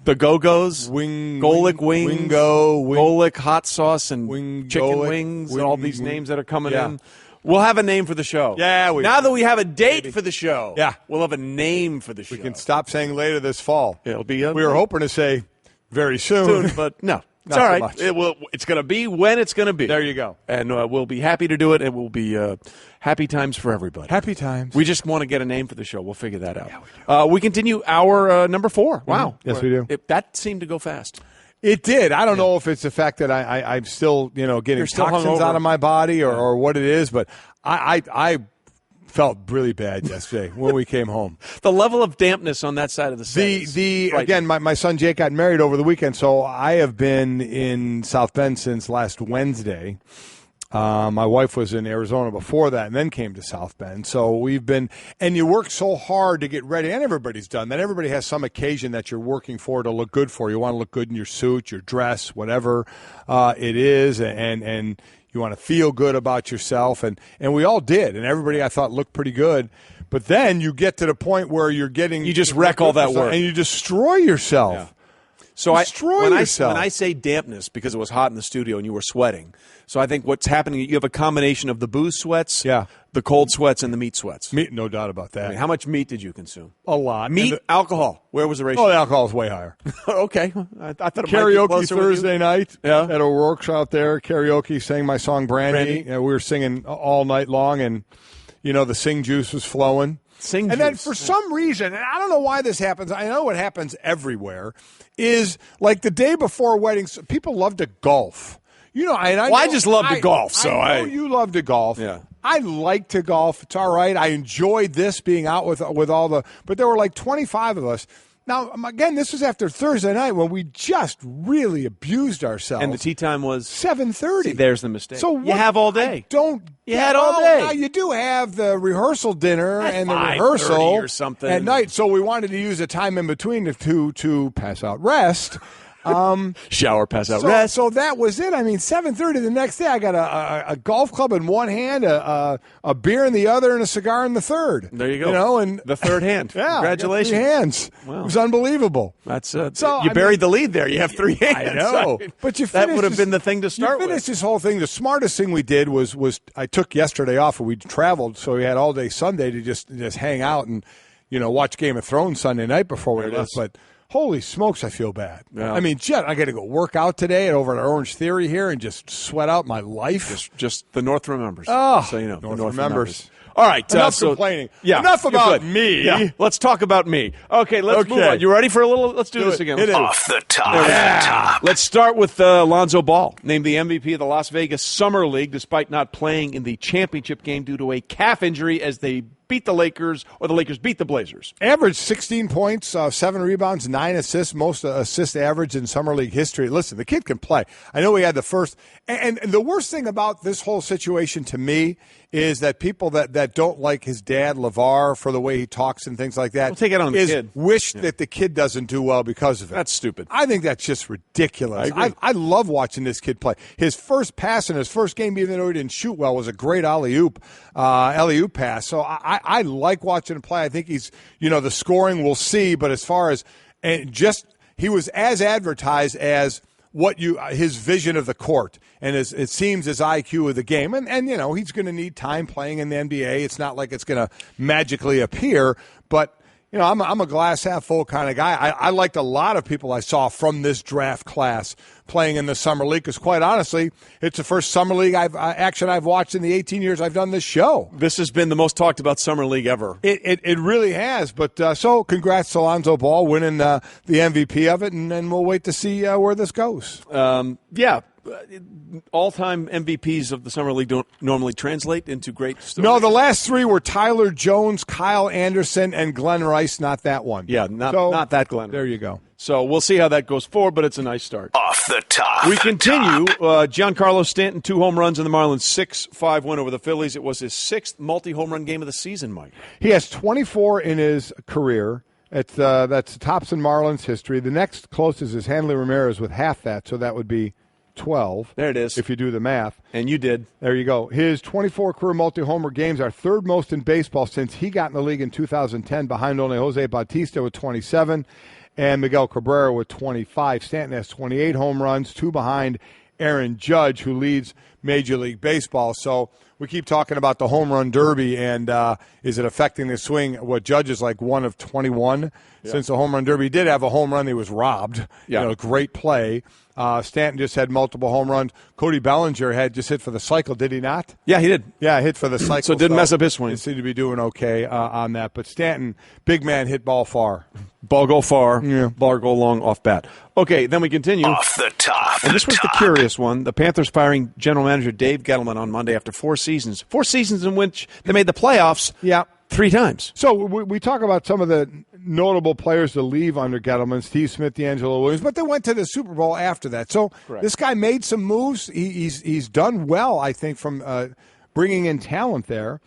the Go-Go's, Golic Wings, Golic Hot Sauce, and Chicken Wings, and all these names that are coming in. We'll have a name for the show. Yeah, now that we have a date for the show, yeah, we'll have a name for the show. We can stop saying later this fall. It'll be. We were hoping to say very soon, but no. It's Not all so right. much. It's going to be when it's going to be. There you go. And we'll be happy to do it. It will be happy times for everybody. Happy times. We just want to get a name for the show. We'll figure that out. Yeah, we continue our number 4. Wow. Yes, we do. That seemed to go fast. It did. I don't know if it's the fact that I'm still, getting toxins out of my body or what it is, but I felt really bad yesterday when we came home. The level of dampness on that side of the set. Again, my son Jake got married over the weekend, so I have been in South Bend since last Wednesday. My wife was in Arizona before that and then came to South Bend. So we've been – and you work so hard to get ready, and everybody's done that. Everybody has some occasion that you're working for to look good for. You want to look good in your suit, your dress, whatever it is, and you want to feel good about yourself. And we all did, and everybody I thought looked pretty good. But then you get to the point where you're getting – you just wreck all that work. And you destroy yourself. Yeah. So when I say dampness, because it was hot in the studio and you were sweating, so I think what's happening, you have a combination of the booze sweats, the cold sweats, and the meat sweats. Meat, no doubt about that. I mean, how much meat did you consume? A lot. Meat, alcohol. Where was the ratio? Oh, the alcohol is way higher. Okay. I thought it karaoke might be Thursday night at O'Rourke's out there. Karaoke, sang my song Brandy. We were singing all night long, and, the sing juice was flowing. And then for some reason, and I don't know why this happens, I know it happens everywhere, is like the day before weddings, people love to golf. I just love to golf. I know you love to golf. Yeah. I like to golf. It's all right. I enjoyed this being out with all the – but there were like 25 of us. Now, again, this was after Thursday night when we just really abused ourselves. And the tee time was 7:30. See, there's the mistake. So you have all day. You had all day. Now you do have the rehearsal dinner at and the rehearsal or something at night. So we wanted to use the time in between to pass out rest. Shower, pass out, rest. So that was it. I mean, 7:30 the next day, I got a golf club in one hand, a beer in the other, and a cigar in the third. There you go. And the third hand. Yeah, congratulations. 3 hands. Wow. It was unbelievable. That's you buried the lead there. You have 3 hands. I know, but that would have been the thing to start with. You finished this whole thing. The smartest thing we did was I took yesterday off. We traveled, so we had all day Sunday to just hang out and watch Game of Thrones Sunday night before we left. But holy smokes, I feel bad. Yeah. I mean, I got to go work out today over at Orange Theory here and just sweat out my life. Just the North remembers. Oh, so North the North remembers. All right. Enough complaining. Yeah, enough about me. Yeah. Let's talk about me. Okay, let's move on. You ready for a little? Let's do this again. Off the top. Let's start with Lonzo Ball, named the MVP of the Las Vegas Summer League despite not playing in the championship game due to a calf injury as they beat the Lakers, or the Lakers beat the Blazers. Averaged 16 points, 7 rebounds, 9 assists, most assist average in Summer League history. Listen, the kid can play. I know he had the first. And the worst thing about this whole situation to me is that people that don't like his dad, LeVar, for the way he talks and things like that, we'll take it on the kid. Wish that the kid doesn't do well because of it. That's stupid. I think that's just ridiculous. I love watching this kid play. His first pass in his first game, even though he didn't shoot well, was a great alley-oop pass. So I like watching him play. I think he's, the scoring we'll see, but as far as he was as advertised as his vision of the court and it seems his IQ of the game. And he's going to need time playing in the NBA. It's not like it's going to magically appear, but I'm a glass half full kind of guy. I liked a lot of people I saw from this draft class playing in the summer league because, quite honestly, it's the first summer league action I've watched in the 18 years I've done this show. This has been the most talked about summer league ever. It really has. But so congrats to Lonzo Ball winning the MVP of it, and we'll wait to see where this goes. Yeah. All-time MVPs of the summer league don't normally translate into great stories. No, the last three were Tyler Jones, Kyle Anderson, and Glenn Rice. Not that one. Yeah, not that Glenn. There you go. So we'll see how that goes forward, but it's a nice start. Off the top. We continue. Giancarlo Stanton, 2 home runs in the Marlins, 6-5 win over the Phillies. It was his 6th multi-home run game of the season, Mike. He has 24 in his career. That's tops in Marlins history. The next closest is Hanley Ramirez with half that, so that would be 12. There it is. If you do the math. And you did. There you go. His 24 career multi-homer games are third most in baseball since he got in the league in 2010, behind only Jose Bautista with 27 and Miguel Cabrera with 25. Stanton has 28 home runs, 2 behind Aaron Judge, who leads Major League Baseball. So we keep talking about the home run derby, and is it affecting the swing? What Judge is like 1 of 21 since the home run derby. He did have a home run. He was robbed. Yeah. Great play. Stanton just had multiple home runs. Cody Bellinger had just hit for the cycle, did he not? Yeah, he did. Yeah, hit for the cycle. So it didn't mess up his swing. He seemed to be doing okay on that. But Stanton, big man, hit ball far. Ball go far, ball go long off bat. Okay, then we continue. Off the top. And this was the curious one. The Panthers firing general manager Dave Gettleman on Monday after 4 seasons. 4 seasons in which they made the playoffs 3 times. So we talk about some of the notable players to leave under Gettleman, Steve Smith, D'Angelo Williams, but they went to the Super Bowl after that. So This guy made some moves. He's done well, I think, from bringing in talent there.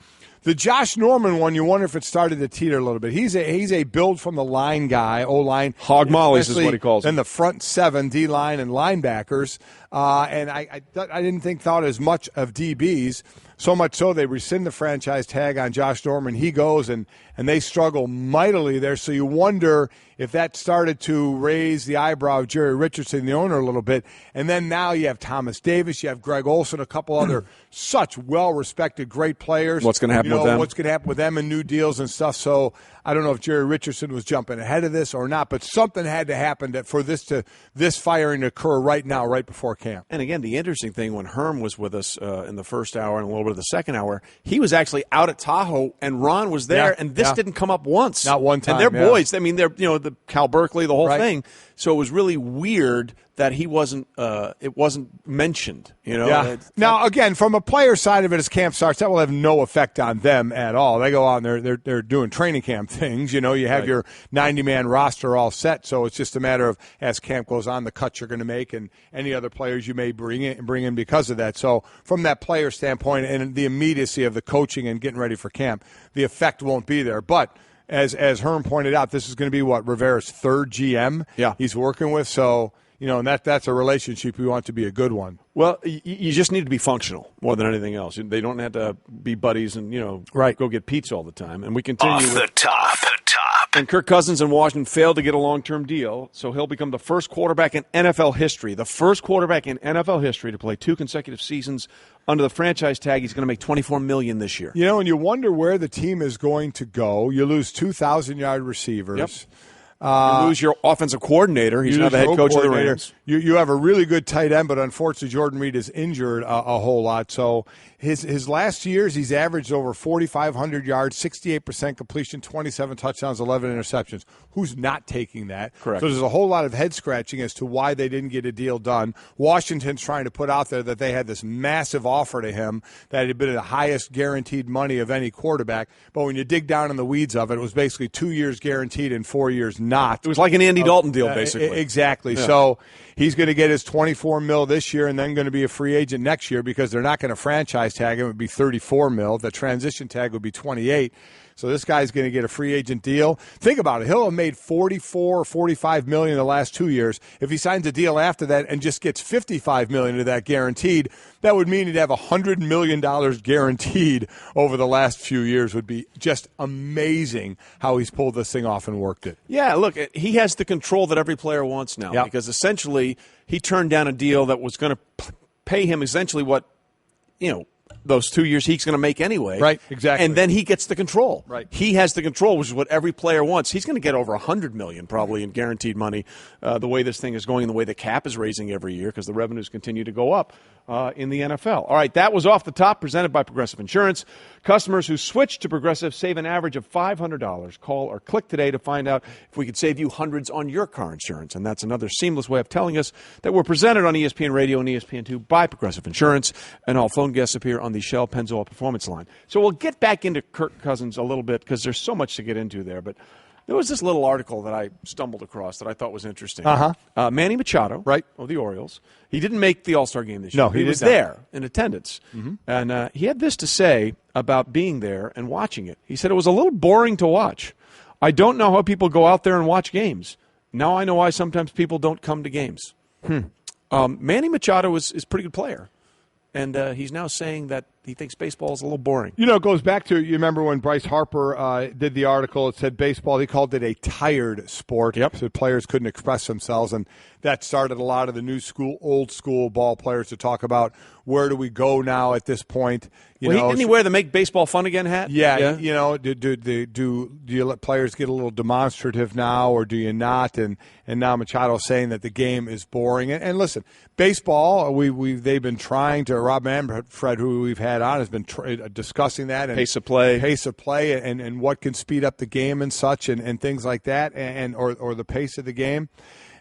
The Josh Norman one, you wonder if it started to teeter a little bit. He's a build from the line guy, O-line. Hog mollies is what he calls it. And the front 7, D-line and linebackers. And I didn't thought as much of DBs. So much so they rescind the franchise tag on Josh Norman. He goes, and they struggle mightily there. So you wonder if that started to raise the eyebrow of Jerry Richardson, the owner, a little bit. And then now you have Thomas Davis, you have Greg Olson, a couple other such well-respected, great players. What's going to happen with them? What's going to happen with them and new deals and stuff. So I don't know if Jerry Richardson was jumping ahead of this or not, but something had to happen for this firing to occur right now, right before camp. And again, the interesting thing, when Herm was with us in the first hour and a little bit of the second hour, he was actually out at Tahoe, and Ron was there, and this didn't come up once. Not one time. And they're boys. I mean, they're the Cal Berkeley, the whole Right. thing. So it was really weird that he wasn't. It wasn't mentioned. Now, again, from a player side of it, as camp starts, that will have no effect on them at all. They go out and they're doing training camp things. You have your 90-man roster all set, so it's just a matter of, as camp goes on, the cuts you're going to make and any other players you may bring in because of that. So from that player standpoint and the immediacy of the coaching and getting ready for camp, the effect won't be there. But as Herm pointed out, this is going to be Rivera's 3rd GM he's working with. So, and that's a relationship we want to be a good one. Well, you just need to be functional more than anything else. They don't have to be buddies and, go get pizza all the time. And we continue Off the top. And Kirk Cousins in Washington failed to get a long-term deal, so he'll become the first quarterback in NFL history, to play 2 consecutive seasons under the franchise tag. He's going to make $24 million this year. And you wonder where the team is going to go. You lose 2,000-yard receivers. Yep. You lose your offensive coordinator. He's now the head coach of the Rams. You have a really good tight end, but unfortunately Jordan Reed is injured a whole lot. So his last years, he's averaged over 4,500 yards, 68% completion, 27 touchdowns, 11 interceptions. Who's not taking that? Correct. So there's a whole lot of head scratching as to why they didn't get a deal done. Washington's trying to put out there that they had this massive offer to him that had been the highest guaranteed money of any quarterback. But when you dig down in the weeds of it, it was basically 2 years guaranteed and 4 years not. It was like an Andy Dalton deal, basically. Exactly. Yeah. So he's going to get his $24 million this year and then going to be a free agent next year because they're not going to franchise tag him. It would be $34 million. The transition tag would be $28 million. So this guy's going to get a free agent deal. Think about it. He'll have made $44 or $45 million in the last 2 years. If he signs a deal after that and just gets $55 million of that guaranteed, that would mean he'd have $100 million guaranteed over the last few years. Would be just amazing how he's pulled this thing off and worked it. Yeah, look, he has the control that every player wants now because essentially he turned down a deal that was going to pay him essentially what, those 2 years he's going to make anyway. Right, exactly. And then he gets the control. Right. He has the control, which is what every player wants. He's going to get over $100 million probably in guaranteed money the way this thing is going and the way the cap is raising every year because the revenues continue to go up in the NFL. All right, that was Off the Top, presented by Progressive Insurance. Customers who switch to Progressive save an average of $500. Call or click today to find out if we could save you hundreds on your car insurance. And that's another seamless way of telling us that we're presented on ESPN Radio and ESPN2 by Progressive Insurance, and all phone guests appear on the Shell Pennzoil Performance line. So we'll get back into Kirk Cousins a little bit because there's so much to get into there, but there was this little article that I stumbled across that I thought was interesting. Manny Machado, right, of the Orioles. He didn't make the All-Star game this year. No, he was there in attendance. And he had this to say about being there and watching it. He said it was a little boring to watch. I don't know how people go out there and watch games. Now I know why sometimes people don't come to games. Manny Machado is a pretty good player. And he's now saying that he thinks baseball is a little boring. You know, it goes back to, you remember when Bryce Harper did the article, it said baseball, he called it a tired sport. So players couldn't express themselves, and that started a lot of the new school, old school ball players to talk about where do we go now at this point. Didn't he wear the Make Baseball Fun Again hat? Yeah. You know, do you let players get a little demonstrative now, or do you not? And now Machado's saying that the game is boring. And listen, baseball, they've been trying to, Rob Manfred, who we've had on, has been discussing that. And pace of play, and what can speed up the game and such, and things like that, or the pace of the game.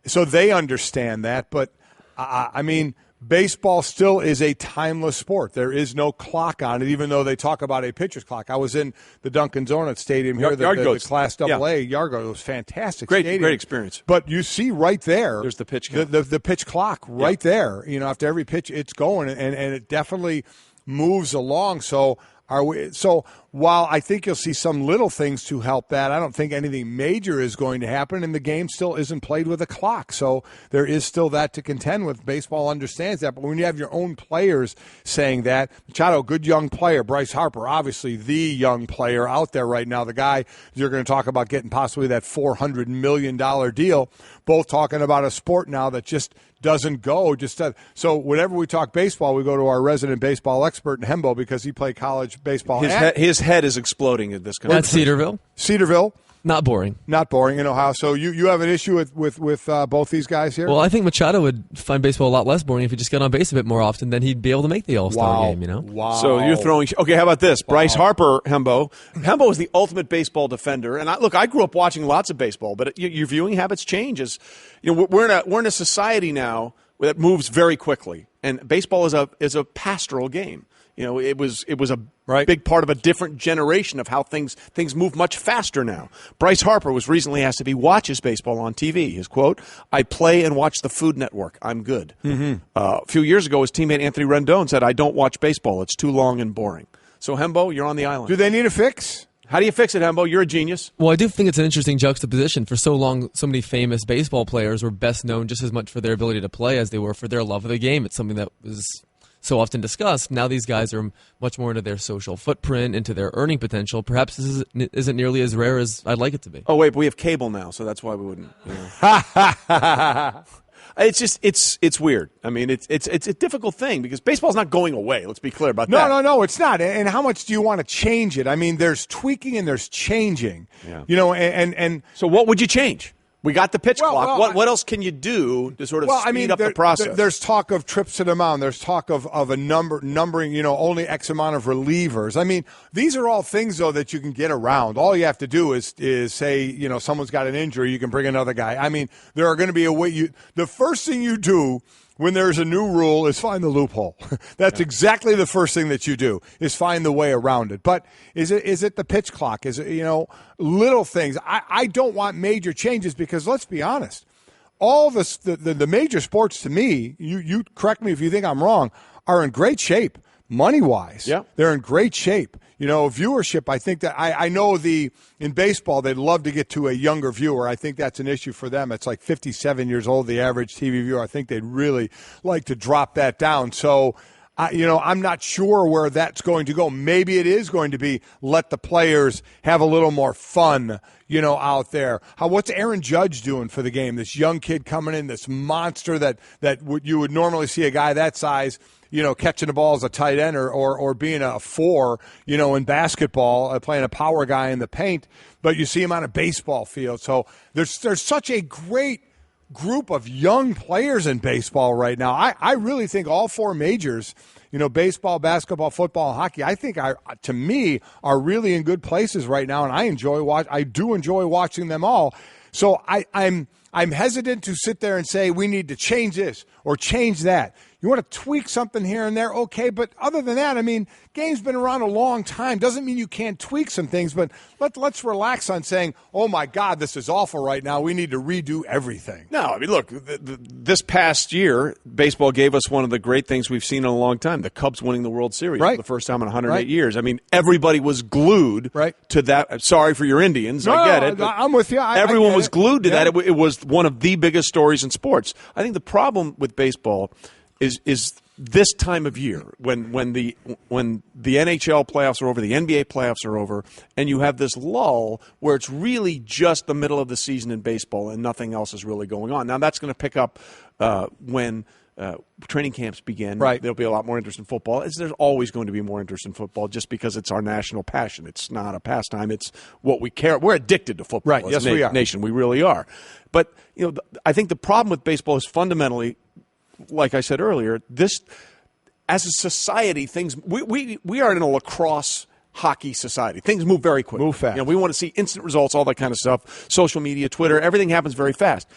So they understand that, but I mean, baseball still is a timeless sport. There is no clock on it, even though they talk about a pitcher's clock. I was in the Dunkin' Donuts Stadium here, the Class AA Yard Goats. It was fantastic. Great stadium. experience. But you see right there, there's the pitch the pitch clock right there. You know, after every pitch, it's going, and it definitely moves along. So while I think you'll see some little things to help that, I don't think anything major is going to happen, and the game still isn't played with a clock. So there is still that to contend with. Baseball understands that. But when you have your own players saying that, Machado, good young player. Bryce Harper, obviously the young player out there right now, the guy you're going to talk about getting possibly that $400 million deal, both talking about a sport now that just doesn't go. So whenever we talk baseball, we go to our resident baseball expert in Hembo because he played college baseball. His head is exploding at this country. That's Cedarville. Cedarville. Not boring. Not boring in Ohio. So you have an issue with both these guys here? Well, I think Machado would find baseball a lot less boring if he just got on base a bit more often. Then he'd be able to make the All-Star game, you know? Wow. So you're throwing – okay, how about this? Bryce Harper, Hembo. Hembo is the ultimate baseball defender. And I grew up watching lots of baseball, but your viewing habits change. We're in a society now that moves very quickly. And baseball is a pastoral game. You know, it was a big part of a different generation of how things move much faster now. Bryce Harper was recently asked if he watches baseball on TV. His quote, "I play and watch the Food Network. I'm good." A few years ago, his teammate Anthony Rendon said, "I don't watch baseball. It's too long and boring." So, Hembo, you're on the island. Do they need a fix? How do you fix it, Hembo? You're a genius. Well, I do think it's an interesting juxtaposition. For so long, so many famous baseball players were best known just as much for their ability to play as they were for their love of the game. It's something that was so often discussed. Now these guys are much more into their social footprint, into their earning potential. Perhaps this isn't nearly as rare as I'd like it to be. Oh, wait, but we have cable now, so that's why we wouldn't. You know. It's just it's weird. I mean, it's a difficult thing because baseball's not going away. Let's be clear about that. No, it's not. And how much do you want to change it? I mean, there's tweaking and there's changing. Yeah. You know, and so what would you change? We got the pitch clock. What else can you do to sort of speed up the process? There's talk of trips to the mound. There's talk of a numbering, you know, only X amount of relievers. I mean, these are all things, though, that you can get around. All you have to do is say, you know, someone's got an injury, you can bring another guy. I mean, there are going to be a way. The first thing you do when there's a new rule is find the loophole. That's exactly the first thing that you do is find the way around it. But is it the pitch clock? Is it, you know, little things? I don't want major changes because let's be honest, all the major sports to me, you correct me if you think I'm wrong, are in great shape. Money-wise, they're in great shape. You know, viewership, I think that I know in baseball, they'd love to get to a younger viewer. I think that's an issue for them. It's like 57 years old, the average TV viewer. I think they'd really like to drop that down. So, I'm not sure where that's going to go. Maybe it is going to be let the players have a little more fun, you know, out there. What's Aaron Judge doing for the game? This young kid coming in, this monster that you would normally see a guy that size catching the ball as a tight end or being a 4, in basketball, playing a power guy in the paint, but you see him on a baseball field. So there's such a great group of young players in baseball right now. I really think all 4 majors, baseball, basketball, football, and hockey, I think to me are really in good places right now, and I do enjoy watching them all. So I'm hesitant to sit there and say we need to change this or change that. You want to tweak something here and there, okay, but other than that, game's been around a long time. Doesn't mean you can't tweak some things, but let's relax on saying, oh, my God, this is awful right now. We need to redo everything. No, look, this past year, baseball gave us one of the great things we've seen in a long time, the Cubs winning the World Series for the first time in 108 years. Everybody was glued to that. Sorry for your Indians. I get it. I'm with you. Everyone was glued to that. It was one of the biggest stories in sports. I think the problem with baseball is this time of year when the NHL playoffs are over, the NBA playoffs are over, and you have this lull where it's really just the middle of the season in baseball and nothing else is really going on. Now that's going to pick up when training camps begin. Right. There'll be a lot more interest in football. There's always going to be more interest in football just because it's our national passion. It's not a pastime. It's what we care. We're addicted to football. Right. Yes, we are. Nation. We really are. But I think the problem with baseball is fundamentally, like I said earlier, this as a society, we are in a lacrosse hockey society. Things move very quickly. Move fast. We want to see instant results, all that kind of stuff. Social media, Twitter, everything happens very fast.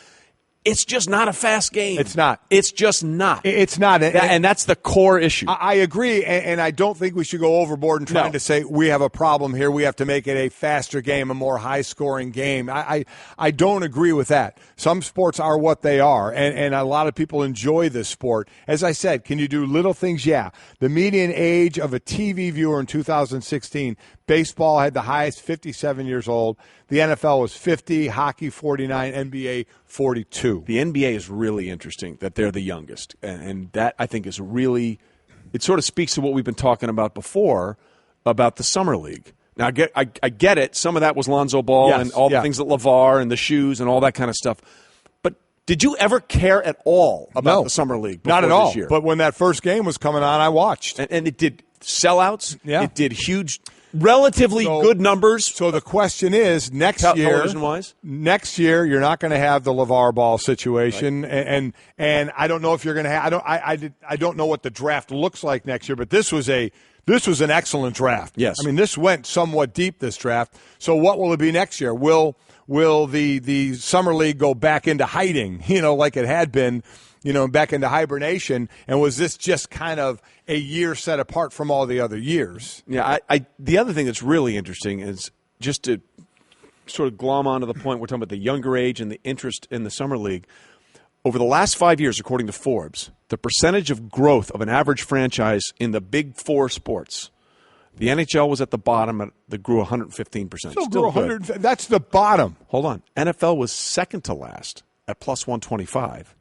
It's just not a fast game. It's not. It's just not. It's not. And that's the core issue. I agree, and I don't think we should go overboard in trying to say we have a problem here. We have to make it a faster game, a more high-scoring game. I don't agree with that. Some sports are what they are, and a lot of people enjoy this sport. As I said, can you do little things? Yeah. The median age of a TV viewer in 2016, baseball had the highest, 57 years old. The NFL was 50, hockey 49, NBA 42. The NBA is really interesting that they're the youngest. And that, I think, is really – it sort of speaks to what we've been talking about before about the Summer League. Now, I get it. Some of that was Lonzo Ball and all the things at LeVar and the shoes and all that kind of stuff. But did you ever care at all about the Summer League before Not at all. This year? But when that first game was coming on, I watched. And it did sellouts. Yeah. It did huge – relatively good numbers. So the question is, next year, television-wise, you're not going to have the LeVar Ball situation, and I don't know if you're going to have. I don't know what the draft looks like next year, but this was an excellent draft. Yes, this went somewhat deep, this draft. So what will it be next year? Will the Summer League go back into hiding? Like it had been. Back into hibernation, and was this just kind of a year set apart from all the other years? Yeah, the other thing that's really interesting is just to sort of glom onto the point we're talking about the younger age and the interest in the Summer League. Over the last 5 years, according to Forbes, the percentage of growth of an average franchise in the big 4 sports, the NHL was at the bottom. That grew 115%. Still grew 100. That's the bottom. Hold on. NFL was second to last at plus 125.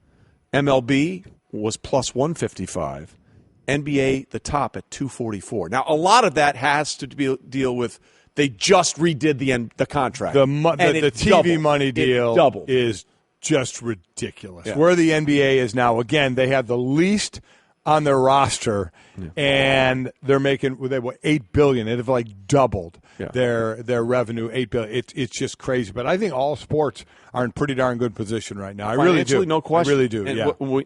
MLB was plus 155. NBA, the top at 244. Now, a lot of that has to deal with they just redid the contract. The TV doubled. Money deal is just ridiculous. Yeah. Where the NBA is now, again, they have the least on their roster, and they're making $8 billion. They've doubled their revenue, $8 billion. It's just crazy. But I think all sports are in pretty darn good position right now. I really do. No question. I really do.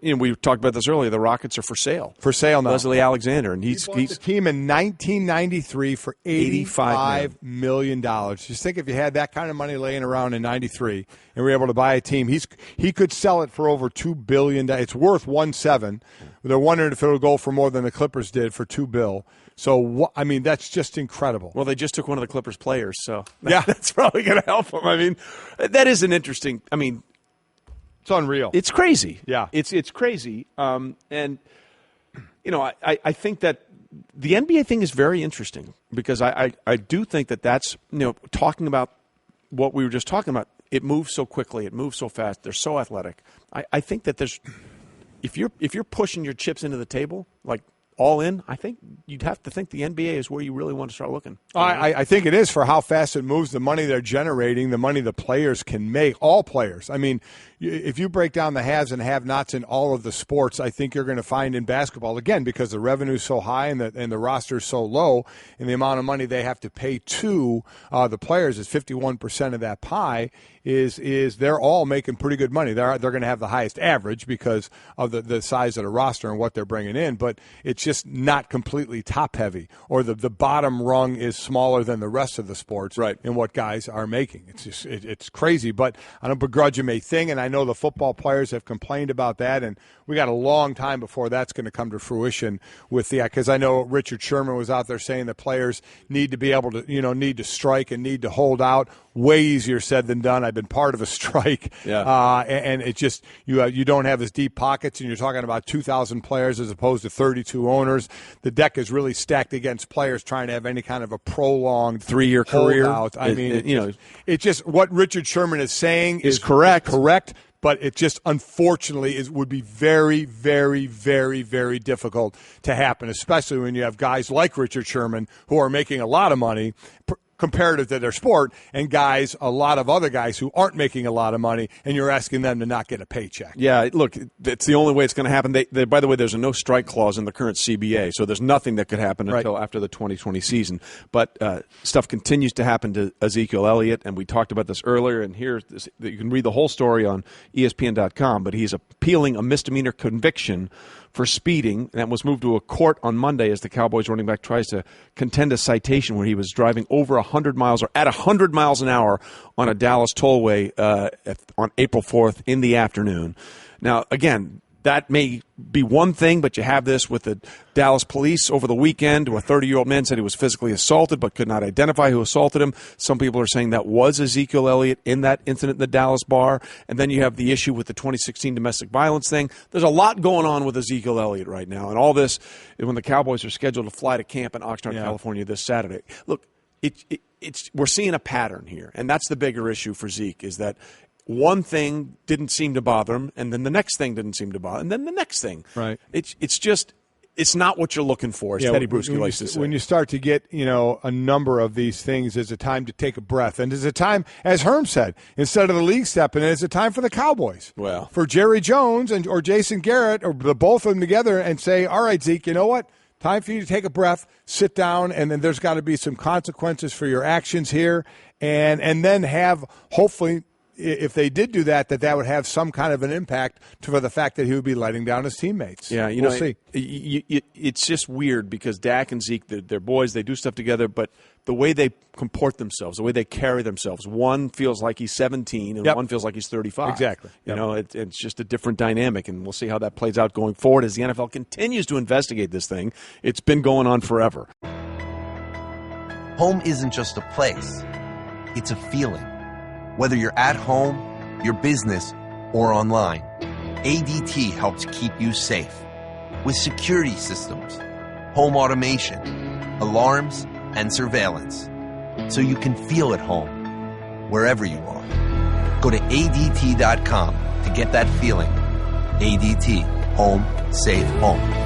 And we talked about this earlier. The Rockets are for sale. For sale now. Leslie Alexander, and he's the team in 1993 for $85 million. Just think if you had that kind of money laying around in '93 and were able to buy a team, he could sell it for over $2 billion. It's worth $1.7 billion. They're wondering if it'll go for more than the Clippers did for $2 billion. So, that's just incredible. Well, they just took one of the Clippers players, so that's probably going to help them. That is an interesting – it's unreal. It's crazy. Yeah. It's crazy. I think that the NBA thing is very interesting because I do think that's talking about what we were just talking about. It moves so quickly. It moves so fast. They're so athletic. I think that there's – if you're pushing your chips into the table, like all in, I think you'd have to think the NBA is where you really want to start looking. I think it is for how fast it moves, the money they're generating, the money the players can make, all players. I mean, if you break down the haves and have-nots in all of the sports, I think you're going to find in basketball, again, because the revenue is so high and the roster is so low, and the amount of money they have to pay to the players is 51% of that pie, is they're all making pretty good money. They're going to have the highest average because of the size of the roster and what they're bringing in, but it's just not completely top-heavy, or the bottom rung is smaller than the rest of the sports in what guys are making. It's just it's crazy, but I don't begrudge them a thing, and I know the football players have complained about that, and we got a long time before that's going to come to fruition with because I know Richard Sherman was out there saying the players need to be able to, need to strike and need to hold out. Way easier said than done. I've been part of a strike, and it's just you don't have as deep pockets, and you're talking about 2,000 players as opposed to 32 owners. The deck is really stacked against players trying to have any kind of a prolonged 3-year career. I mean, it's just what Richard Sherman is saying is correct. But it just, unfortunately, would be very, very, very, very difficult to happen, especially when you have guys like Richard Sherman who are making a lot of money comparative to their sport, and a lot of other guys who aren't making a lot of money, and you're asking them to not get a paycheck. Yeah, look, it's the only way it's going to happen. By the way, there's a no strike clause in the current CBA, so there's nothing that could happen until after the 2020 season. But stuff continues to happen to Ezekiel Elliott, and we talked about this earlier, and you can read the whole story on ESPN.com, but he's appealing a misdemeanor conviction for speeding, and that was moved to a court on Monday as the Cowboys running back tries to contend a citation where he was driving over 100 miles or at 100 miles an hour on a Dallas tollway on April 4th in the afternoon. Now, again, that may be one thing, but you have this with the Dallas police over the weekend. A 30-year-old man said he was physically assaulted but could not identify who assaulted him. Some people are saying that was Ezekiel Elliott in that incident in the Dallas bar. And then you have the issue with the 2016 domestic violence thing. There's a lot going on with Ezekiel Elliott right now. And all this, when the Cowboys are scheduled to fly to camp in Oxnard, California this Saturday. Look, we're seeing a pattern here. And that's the bigger issue for Zeke, is that one thing didn't seem to bother him, and then the next thing didn't seem to bother him, and then the next thing. Right. It's not what you're looking for, as Teddy Bruschi likes to say. When you start to get, a number of these things, it's a time to take a breath. And it's a time, as Herm said, instead of the league stepping in, it's a time for the Cowboys. Well, for Jerry Jones or Jason Garrett, or the both of them together, and say, all right, Zeke, you know what? Time for you to take a breath, sit down, and then there's got to be some consequences for your actions here. And then have, hopefully, if they did do that would have some kind of an impact for the fact that he would be letting down his teammates. Yeah, we'll see. It's just weird because Dak and Zeke, they're boys, they do stuff together, but the way they comport themselves, the way they carry themselves, one feels like he's 17 and one feels like he's 35. Exactly. It's just a different dynamic, and we'll see how that plays out going forward as the NFL continues to investigate this thing. It's been going on forever. Home isn't just a place. It's a feeling. Whether you're at home, your business, or online, ADT helps keep you safe. With security systems, home automation, alarms, and surveillance. So you can feel at home, wherever you are. Go to ADT.com to get that feeling. ADT. Home. Safe home.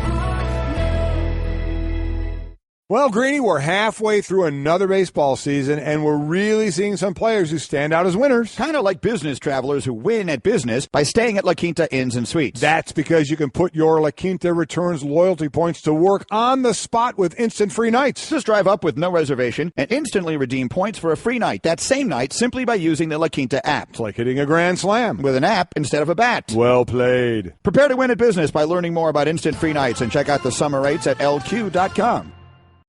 Well, Greeny, we're halfway through another baseball season, and we're really seeing some players who stand out as winners. Kind of like business travelers who win at business by staying at La Quinta Inns and Suites. That's because you can put your La Quinta Returns loyalty points to work on the spot with instant free nights. Just drive up with no reservation and instantly redeem points for a free night that same night simply by using the La Quinta app. It's like hitting a grand slam. With an app instead of a bat. Well played. Prepare to win at business by learning more about instant free nights and check out the summer rates at LQ.com.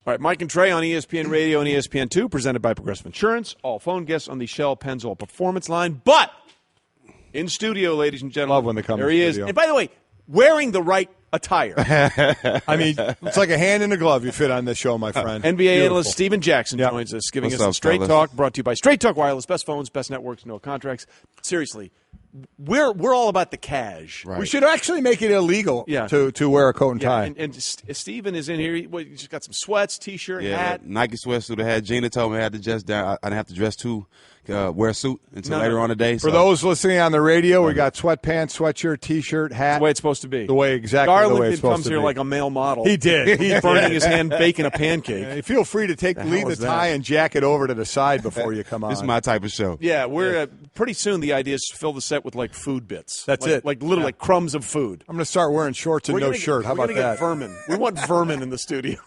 All right, Mike and Trey on ESPN Radio and ESPN2, presented by Progressive Insurance. All phone guests on the Shell Pennzoil Performance Line. But in studio, ladies and gentlemen, love when they come there he is. And by the way, wearing the right attire. I mean, it's like a hand in a glove you fit on this show, my friend. NBA Beautiful. Analyst Steven Jackson joins us, giving us some Straight Talk, brought to you by Straight Talk Wireless. Best phones, best networks, no contracts. Seriously, we're all about the cash. Right. We should actually make it illegal to wear a coat and tie. And Steven is in here. He just got some sweats, T-shirt, hat. Nike sweatsuit I had. Gina told me I had to dress down. I didn't have to dress wear a suit until later on the day. For those listening on the radio, we got sweatpants, sweatshirt, T-shirt, hat. That's the way it's supposed to be. The way Garland it's supposed comes to here be. like a male model. He did. He's burning his hand baking a pancake. Feel free to leave the tie and jacket over to the side before you come on. This is my type of show. Yeah, we're pretty soon. The idea is to fill the set with like food bits. That's it. Like little like crumbs of food. I'm going to start wearing shorts and no shirt. How about that? We're going to get vermin. We want vermin in the studio.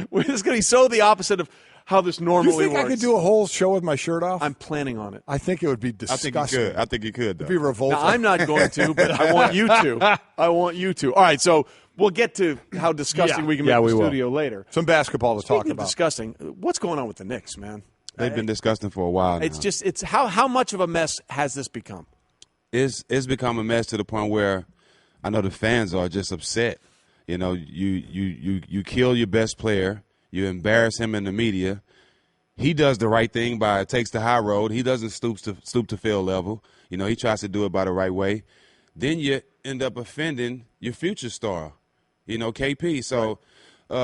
We're just going to be so the opposite of how this normally works. You think I could do a whole show with my shirt off? I'm planning on it. I think it would be disgusting. I think you could. Though. It'd be revolting. Now, I'm not going to, but I want you to. I want you to. All right, so we'll get to how disgusting we can make the studio later. Some basketball to talk about. Disgusting. What's going on with the Knicks, man? They've been disgusting for a while now. It's how much of a mess has this become? It's become a mess to the point where I know the fans are just upset. You know, you kill your best player, you embarrass him in the media. He does the right thing takes the high road. He doesn't stoop to field level. You know, he tries to do it by the right way. Then you end up offending your future star, you know, KP. So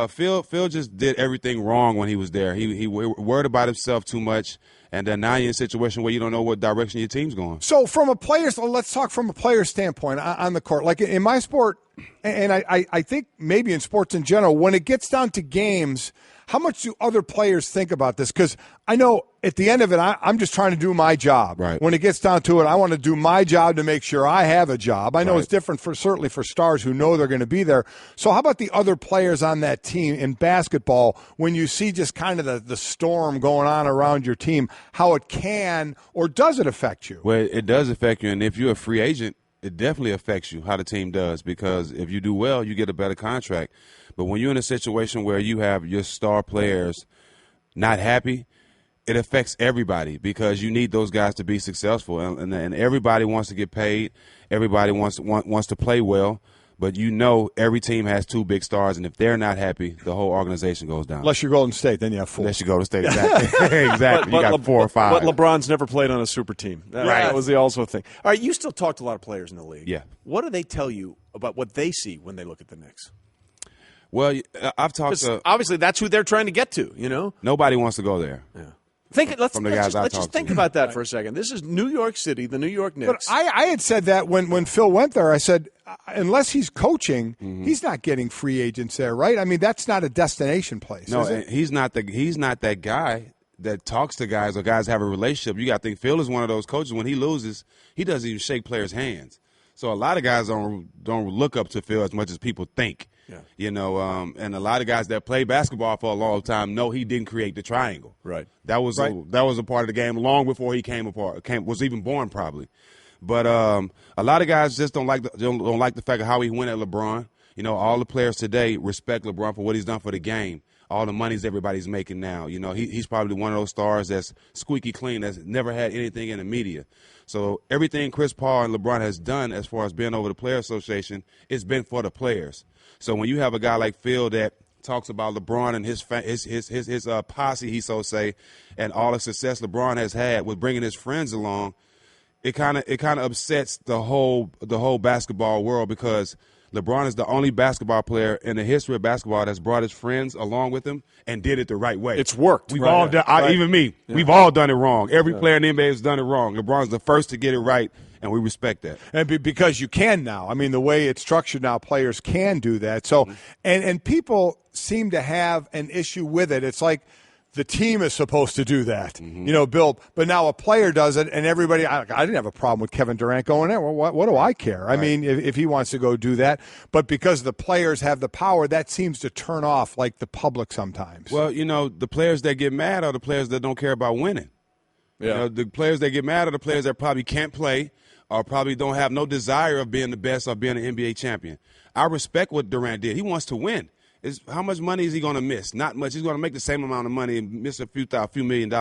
Phil just did everything wrong when he was there. He worried about himself too much. And then now you're in a situation where you don't know what direction your team's going. So let's talk from a player's standpoint on the court. Like in my sport, and I think maybe in sports in general, when it gets down to games, how much do other players think about this? Because I know at the end of it, I'm just trying to do my job. Right. When it gets down to it, I want to do my job to make sure I have a job. I know it's different certainly for stars who know they're going to be there. So how about the other players on that team in basketball when you see just kind of the storm going on around your team, how it can or does it affect you? Well, it does affect you. And if you're a free agent, it definitely affects you how the team does, because if you do well, you get a better contract. But when you're in a situation where you have your star players not happy, it affects everybody, because you need those guys to be successful. And everybody wants to get paid. Everybody wants to play well. But you know every team has two big stars, and if they're not happy, the whole organization goes down. Unless you're Golden State, then you have four. Unless you Golden State, exactly. Exactly. You got 4 or 5. But LeBron's never played on a super team. That was the also thing. All right, you still talk to a lot of players in the league. Yeah. What do they tell you about what they see when they look at the Knicks? Well, I've talked to – obviously, that's who they're trying to get to, you know? Nobody wants to go there. Yeah. Let's just think about that for a second. This is New York City, the New York Knicks. But I had said that when Phil went there. I said, unless he's coaching, he's not getting free agents there, right? I mean, that's not a destination place. No, is it? he's not that guy that talks to guys or guys have a relationship. You got to think Phil is one of those coaches. When he loses, he doesn't even shake players' hands. So a lot of guys don't look up to Phil as much as people think. Yeah. You know, and a lot of guys that play basketball for a long time know he didn't create the triangle. Right. That was a part of the game long before he was even born probably. But a lot of guys just don't like the fact of how he went at LeBron. You know, all the players today respect LeBron for what he's done for the game. All the monies everybody's making now. You know, he's probably one of those stars that's squeaky clean, that's never had anything in the media. So everything Chris Paul and LeBron has done as far as being over the Player Association, it's been for the players. So when you have a guy like Phil that talks about LeBron and his posse, he so say, and all the success LeBron has had with bringing his friends along, it kind of upsets the whole basketball world, because LeBron is the only basketball player in the history of basketball that's brought his friends along with him and did it the right way. It's worked. We've all done, even me. Yeah. We've all done it wrong. Every player in the NBA has done it wrong. LeBron's the first to get it right, and we respect that. And because you can now. I mean, the way it's structured now, players can do that. So, and people seem to have an issue with it. It's like the team is supposed to do that, you know, Bill. But now a player does it, and everybody. I didn't have a problem with Kevin Durant going there. Well, what do I care? I mean, if he wants to go do that, but because the players have the power, that seems to turn off like the public sometimes. Well, you know, the players that get mad are the players that don't care about winning. Yeah. You know, the players that get mad are the players that probably can't play or probably don't have no desire of being the best or being an NBA champion. I respect what Durant did. He wants to win. How much money is he going to miss? Not much. He's going to make the same amount of money and miss a few $1 million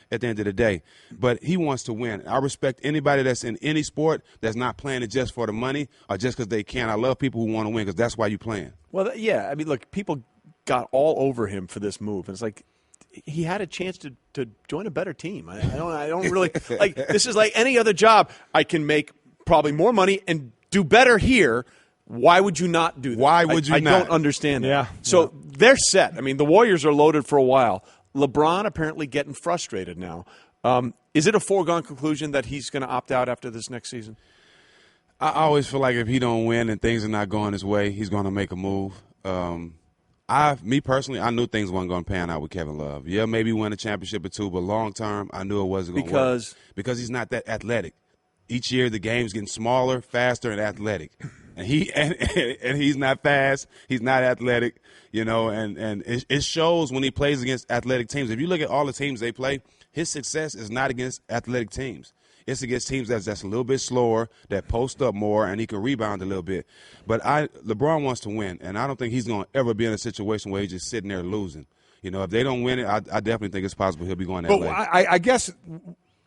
at the end of the day. But he wants to win. I respect anybody that's in any sport that's not playing it just for the money or just because they can. I love people who want to win because that's why you're playing. Well, yeah. I mean, look, people got all over him for this move. And it's like, he had a chance to join a better team. I don't really like. This is like any other job. I can make probably more money and do better here. Why would you not do that? Why would you not? I don't understand that. Yeah. So they're set. I mean, the Warriors are loaded for a while. LeBron apparently getting frustrated now. Is it a foregone conclusion that he's going to opt out after this next season? I always feel like if he don't win and things are not going his way, he's going to make a move. Me personally, I knew things weren't going to pan out with Kevin Love. Yeah, maybe win a championship or two, but long term, I knew it wasn't going to work. Because he's not that athletic. Each year, the game's getting smaller, faster, and athletic. And he's not fast. He's not athletic, and it shows when he plays against athletic teams. If you look at all the teams they play, his success is not against athletic teams. It's against teams that's a little bit slower, that post up more, and he can rebound a little bit. But LeBron wants to win, and I don't think he's going to ever be in a situation where he's just sitting there losing. If they don't win it, I definitely think it's possible he'll be going to L.A. I guess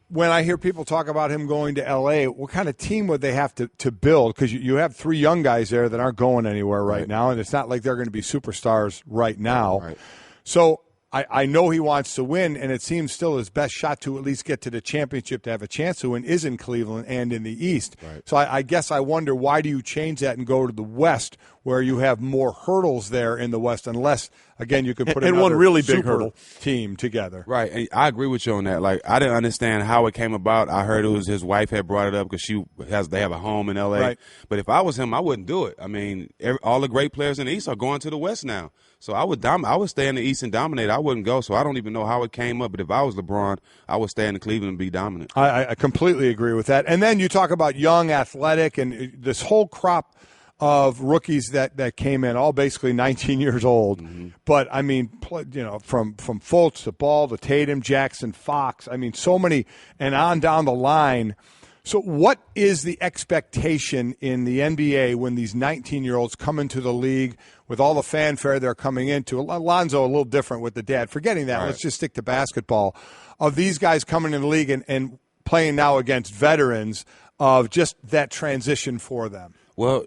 when I hear people talk about him going to L.A., what kind of team would they have to build? Because you have 3 young guys there that aren't going anywhere right now, and it's not like they're going to be superstars right now. Right. So I know he wants to win, and it seems still his best shot to at least get to the championship to have a chance to win is in Cleveland and in the East. Right. So I guess I wonder, why do you change that and go to the West where you have more hurdles there in the West, unless, again, you can put another one really big super hurdle team together. Right, and I agree with you on that. Like, I didn't understand how it came about. I heard it was his wife had brought it up because they have a home in L.A. Right. But if I was him, I wouldn't do it. I mean, all the great players in the East are going to the West now. So I would stay in the East and dominate. I wouldn't go. So I don't even know how it came up. But if I was LeBron, I would stay in Cleveland and be dominant. I completely agree with that. And then you talk about young, athletic, and this whole crop of rookies that came in, all basically 19 years old. Mm-hmm. But, I mean, from Fultz to Ball to Tatum, Jackson, Fox, I mean, so many, and on down the line. So what is the expectation in the NBA when these 19-year-olds come into the league with all the fanfare they're coming into? Alonzo a little different with the dad. Forgetting that, let's just stick to basketball. Of these guys coming in the league and playing now against veterans, of just that transition for them. Well,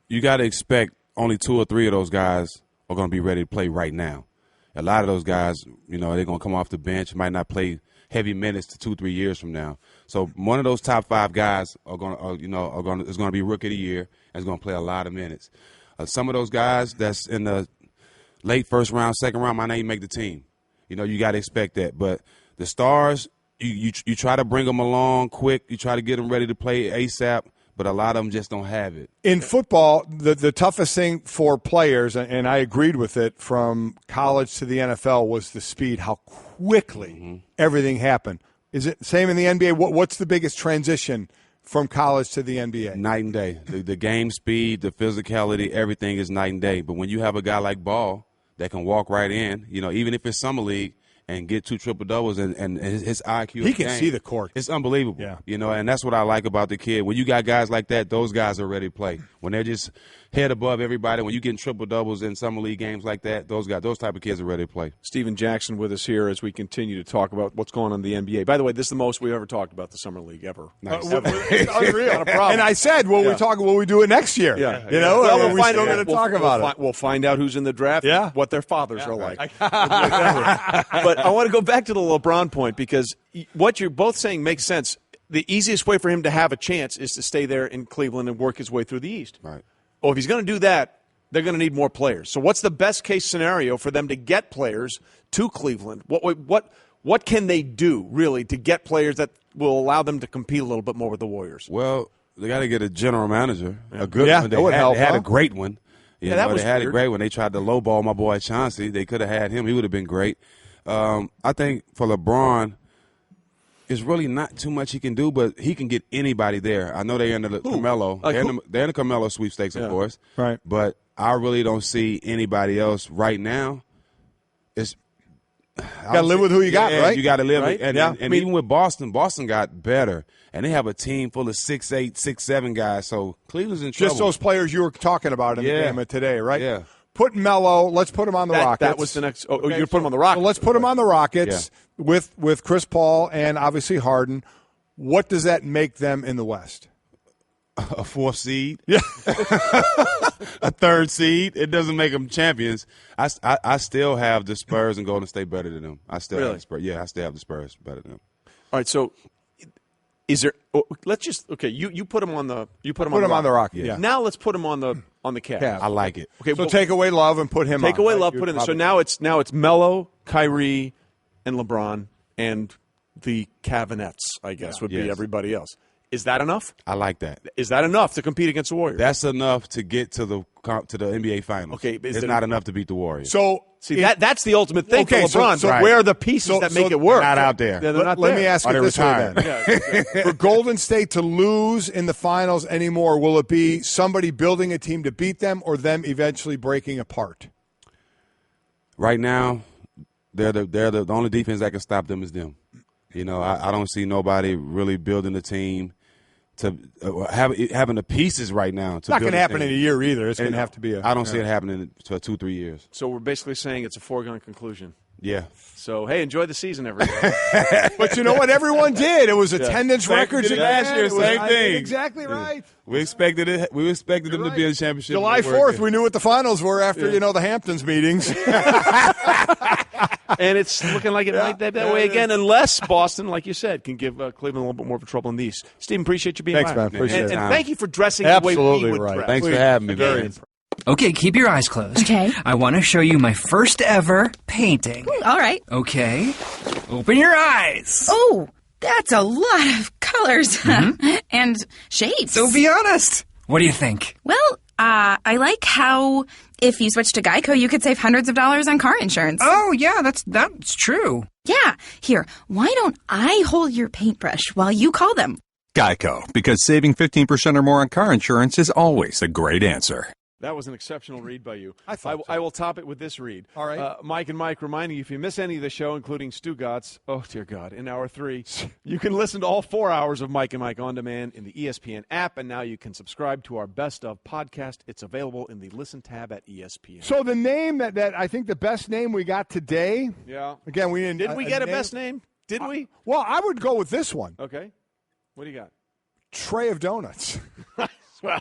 you got to expect only 2 or 3 of those guys are going to be ready to play right now. A lot of those guys, they're going to come off the bench, might not play heavy minutes to 2-3 years from now. So one of those top 5 guys is going to be rookie of the year and is going to play a lot of minutes. Some of those guys that's in the late first round, second round might not even make the team. You got to expect that. But the stars, you try to bring them along quick. You try to get them ready to play ASAP. But a lot of them just don't have it. In football, the toughest thing for players, and I agreed with it, from college to the NFL, was the speed, how quickly everything happened. Is it same in the NBA? What's the biggest transition from college to the NBA? Night and day. The game speed, the physicality, everything is night and day. But when you have a guy like Ball that can walk right in, even if it's summer league, and get 2 triple-doubles and his IQ. He can see the court. It's unbelievable. Yeah. And that's what I like about the kid. When you got guys like that, those guys are ready to play. When they're just head above everybody, when you getting triple-doubles in summer league games like that, those type of kids are ready to play. Stephen Jackson with us here as we continue to talk about what's going on in the NBA. By the way, this is the most we've ever talked about the summer league ever. Nice. It's unreal. Not a problem. And I said, will we do it next year? Yeah. We're still going to talk about it. We'll find out who's in the draft, what their fathers are like. But I want to go back to the LeBron point, because what you're both saying makes sense. The easiest way for him to have a chance is to stay there in Cleveland and work his way through the East. Right. Well, if he's going to do that, they're going to need more players. So what's the best case scenario for them to get players to Cleveland? What can they do, really, to get players that will allow them to compete a little bit more with the Warriors? Well, they got to get a general manager, a good one. That would help. They had a great one. They had a great one. They tried to lowball my boy Chauncey. They could have had him. He would have been great. I think for LeBron, it's really not too much he can do, but he can get anybody there. I know they're in the Carmelo. They're in the Carmelo sweepstakes, of course. Right. But I really don't see anybody else right now. It's got to live with who you got, right? You got to live. Right? And even with Boston got better. And they have a team full of 6'8", 6'7" guys. So Cleveland's in trouble. Just those players you were talking about in the game of today, right? Yeah. Put Melo. Let's put him on the Rockets. That was the next. You put him on the Rockets. So let's put him on the Rockets with Chris Paul and obviously Harden. What does that make them in the West? a fourth seed, a third seed. It doesn't make them champions. I still have the Spurs and Golden State better than them. I still have the Spurs. Yeah, I still have the Spurs better than them. All right, so is there? Let's just You put them on the. You put them on the Rockets. Yeah. Now let's put them on the Cavs. I like it. Okay, so take away Love and put him. Take on, away right? Love, put him. So now it's Melo, Kyrie, and LeBron, and the Cavs, I guess, would be everybody else. Is that enough? I like that. Is that enough to compete against the Warriors? That's enough to get to the NBA Finals. Okay, it's not enough to beat the Warriors. So see that's the ultimate thing for LeBron. So where are the pieces that make it work? They're not out there. Let me ask it this way then. For Golden State to lose in the finals anymore, will it be somebody building a team to beat them or them eventually breaking apart? Right now, they're the only defense that can stop them is them. You know, I don't see nobody really building a team to having the pieces right now. It's not going to happen in a year either. It's going to have to be I don't see it happening for 2-3 years. So we're basically saying it's a foregone conclusion. Yeah. So, hey, enjoy the season, everybody. But you know what? Everyone did. It was attendance records last year. Same thing. Exactly right. We expected it. We expected them to be in the championship. July 4th, we knew what the finals were after the Hamptons meetings. And it's looking like it might be that way again, unless Boston, like you said, can give Cleveland a little bit more of a trouble in the East. Stephen, appreciate you being Thanks, live. man. Appreciate it. And thank you for dressing Absolutely the way we would right. dress. Thanks for having me. Very Okay, keep your eyes closed. Okay. I want to show you my first ever painting. All right. Okay. Open your eyes. Oh, that's a lot of colors and shades. So be honest. What do you think? Well, I like how if you switch to Geico, you could save hundreds of dollars on car insurance. Oh, yeah, that's true. Yeah. Here, why don't I hold your paintbrush while you call them? Geico, because saving 15% or more on car insurance is always a great answer. That was an exceptional read by you. I will top it with this read. All right. Mike and Mike reminding you, if you miss any of the show, including Stugotz, oh, dear God, in Hour 3, you can listen to all 4 hours of Mike and Mike on demand in the ESPN app, and now you can subscribe to our Best of podcast. It's available in the Listen tab at ESPN. So the name that I think the best name we got today. Yeah. Again, we didn't. Did we get a best name? Did we? Well, I would go with this one. Okay. What do you got? Tray of Donuts. Well,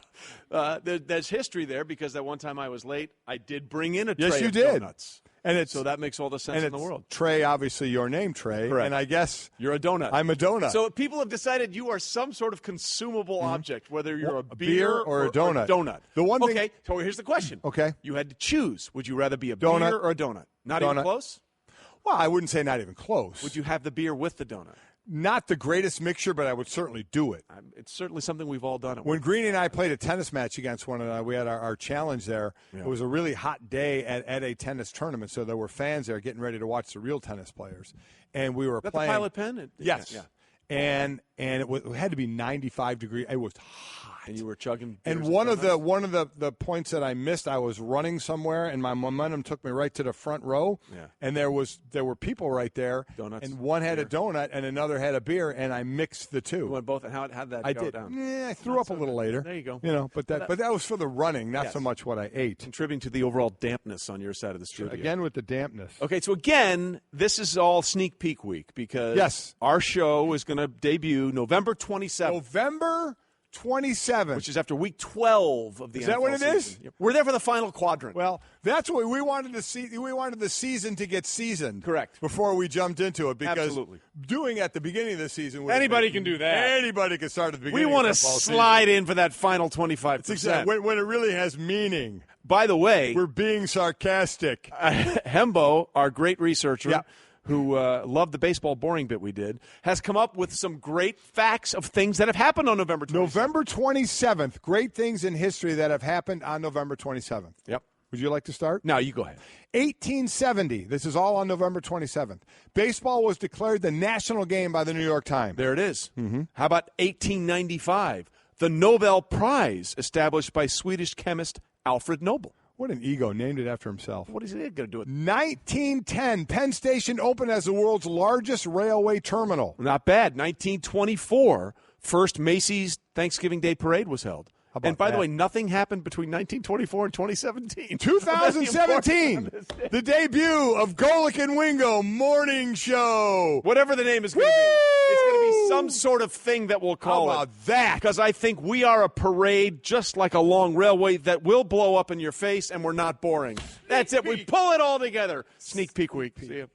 there's history there because that one time I was late, I did bring in a tray you of did. donuts. And so that makes all the sense in the world. Trey, obviously your name, Trey. Correct. And I guess you're a donut. I'm a donut. So people have decided you are some sort of consumable object, whether you're a beer or a donut. The one thing. Okay, so here's the question. Okay. You had to choose. Would you rather be a donut beer or a donut? Not even close? Well, I wouldn't say not even close. Would you have the beer with the donut? Not the greatest mixture, but I would certainly do it. It's certainly something we've all done. When Greeny and I played a tennis match against one another, we had our challenge there. Yeah. It was a really hot day at a tennis tournament, so there were fans there getting ready to watch the real tennis players. And we were playing. The Pilot Pen? Yes. Yeah. And it had to be 95 degrees. It was hot. And you were chugging. And one of the points that I missed, I was running somewhere, and my momentum took me right to the front row. Yeah. And there were people right there. Donuts. And one had a donut, and another had a beer, and I mixed the two. You went both. And how'd that go down? Yeah, I threw up a little later. There you go. But that was for the running, not so much what I ate. Contributing to the overall dampness on your side of the studio. Again with the dampness. Okay, so again, this is all sneak peek week because our show is going to debut November 27th. November 27th. Which is after week 12 of the NFL Is that what it season. is? Yep. We're there for the final quadrant. Well, that's what we wanted to see. We wanted the season to get seasoned. Correct. Before we jumped into it. Because absolutely. Doing at the beginning of the season. Anybody can do that. Anybody can start at the beginning. We want to slide in for that final 25%. Exactly. When it really has meaning. By the way. We're being sarcastic. Hembo, our great researcher, who loved the baseball boring bit we did, has come up with some great facts of things that have happened on November 27th. November 27th. Great things in history that have happened on November 27th. Yep. Would you like to start? No, you go ahead. 1870. This is all on November 27th. Baseball was declared the national game by the New York Times. There it is. Mm-hmm. How about 1895? The Nobel Prize established by Swedish chemist Alfred Nobel. What an ego. Named it after himself. What is he going to do? 1910. Penn Station opened as the world's largest railway terminal. Not bad. 1924. First Macy's Thanksgiving Day Parade was held. And by the way, nothing happened between 1924 and 2017. 2017, the debut of Golic and Wingo Morning Show. Whatever the name is going to be. It's going to be some sort of thing that we'll call How about that? Because I think we are a parade just like a long railway that will blow up in your face, and we're not boring. That's it. We pull it all together. Sneak peek week. See you.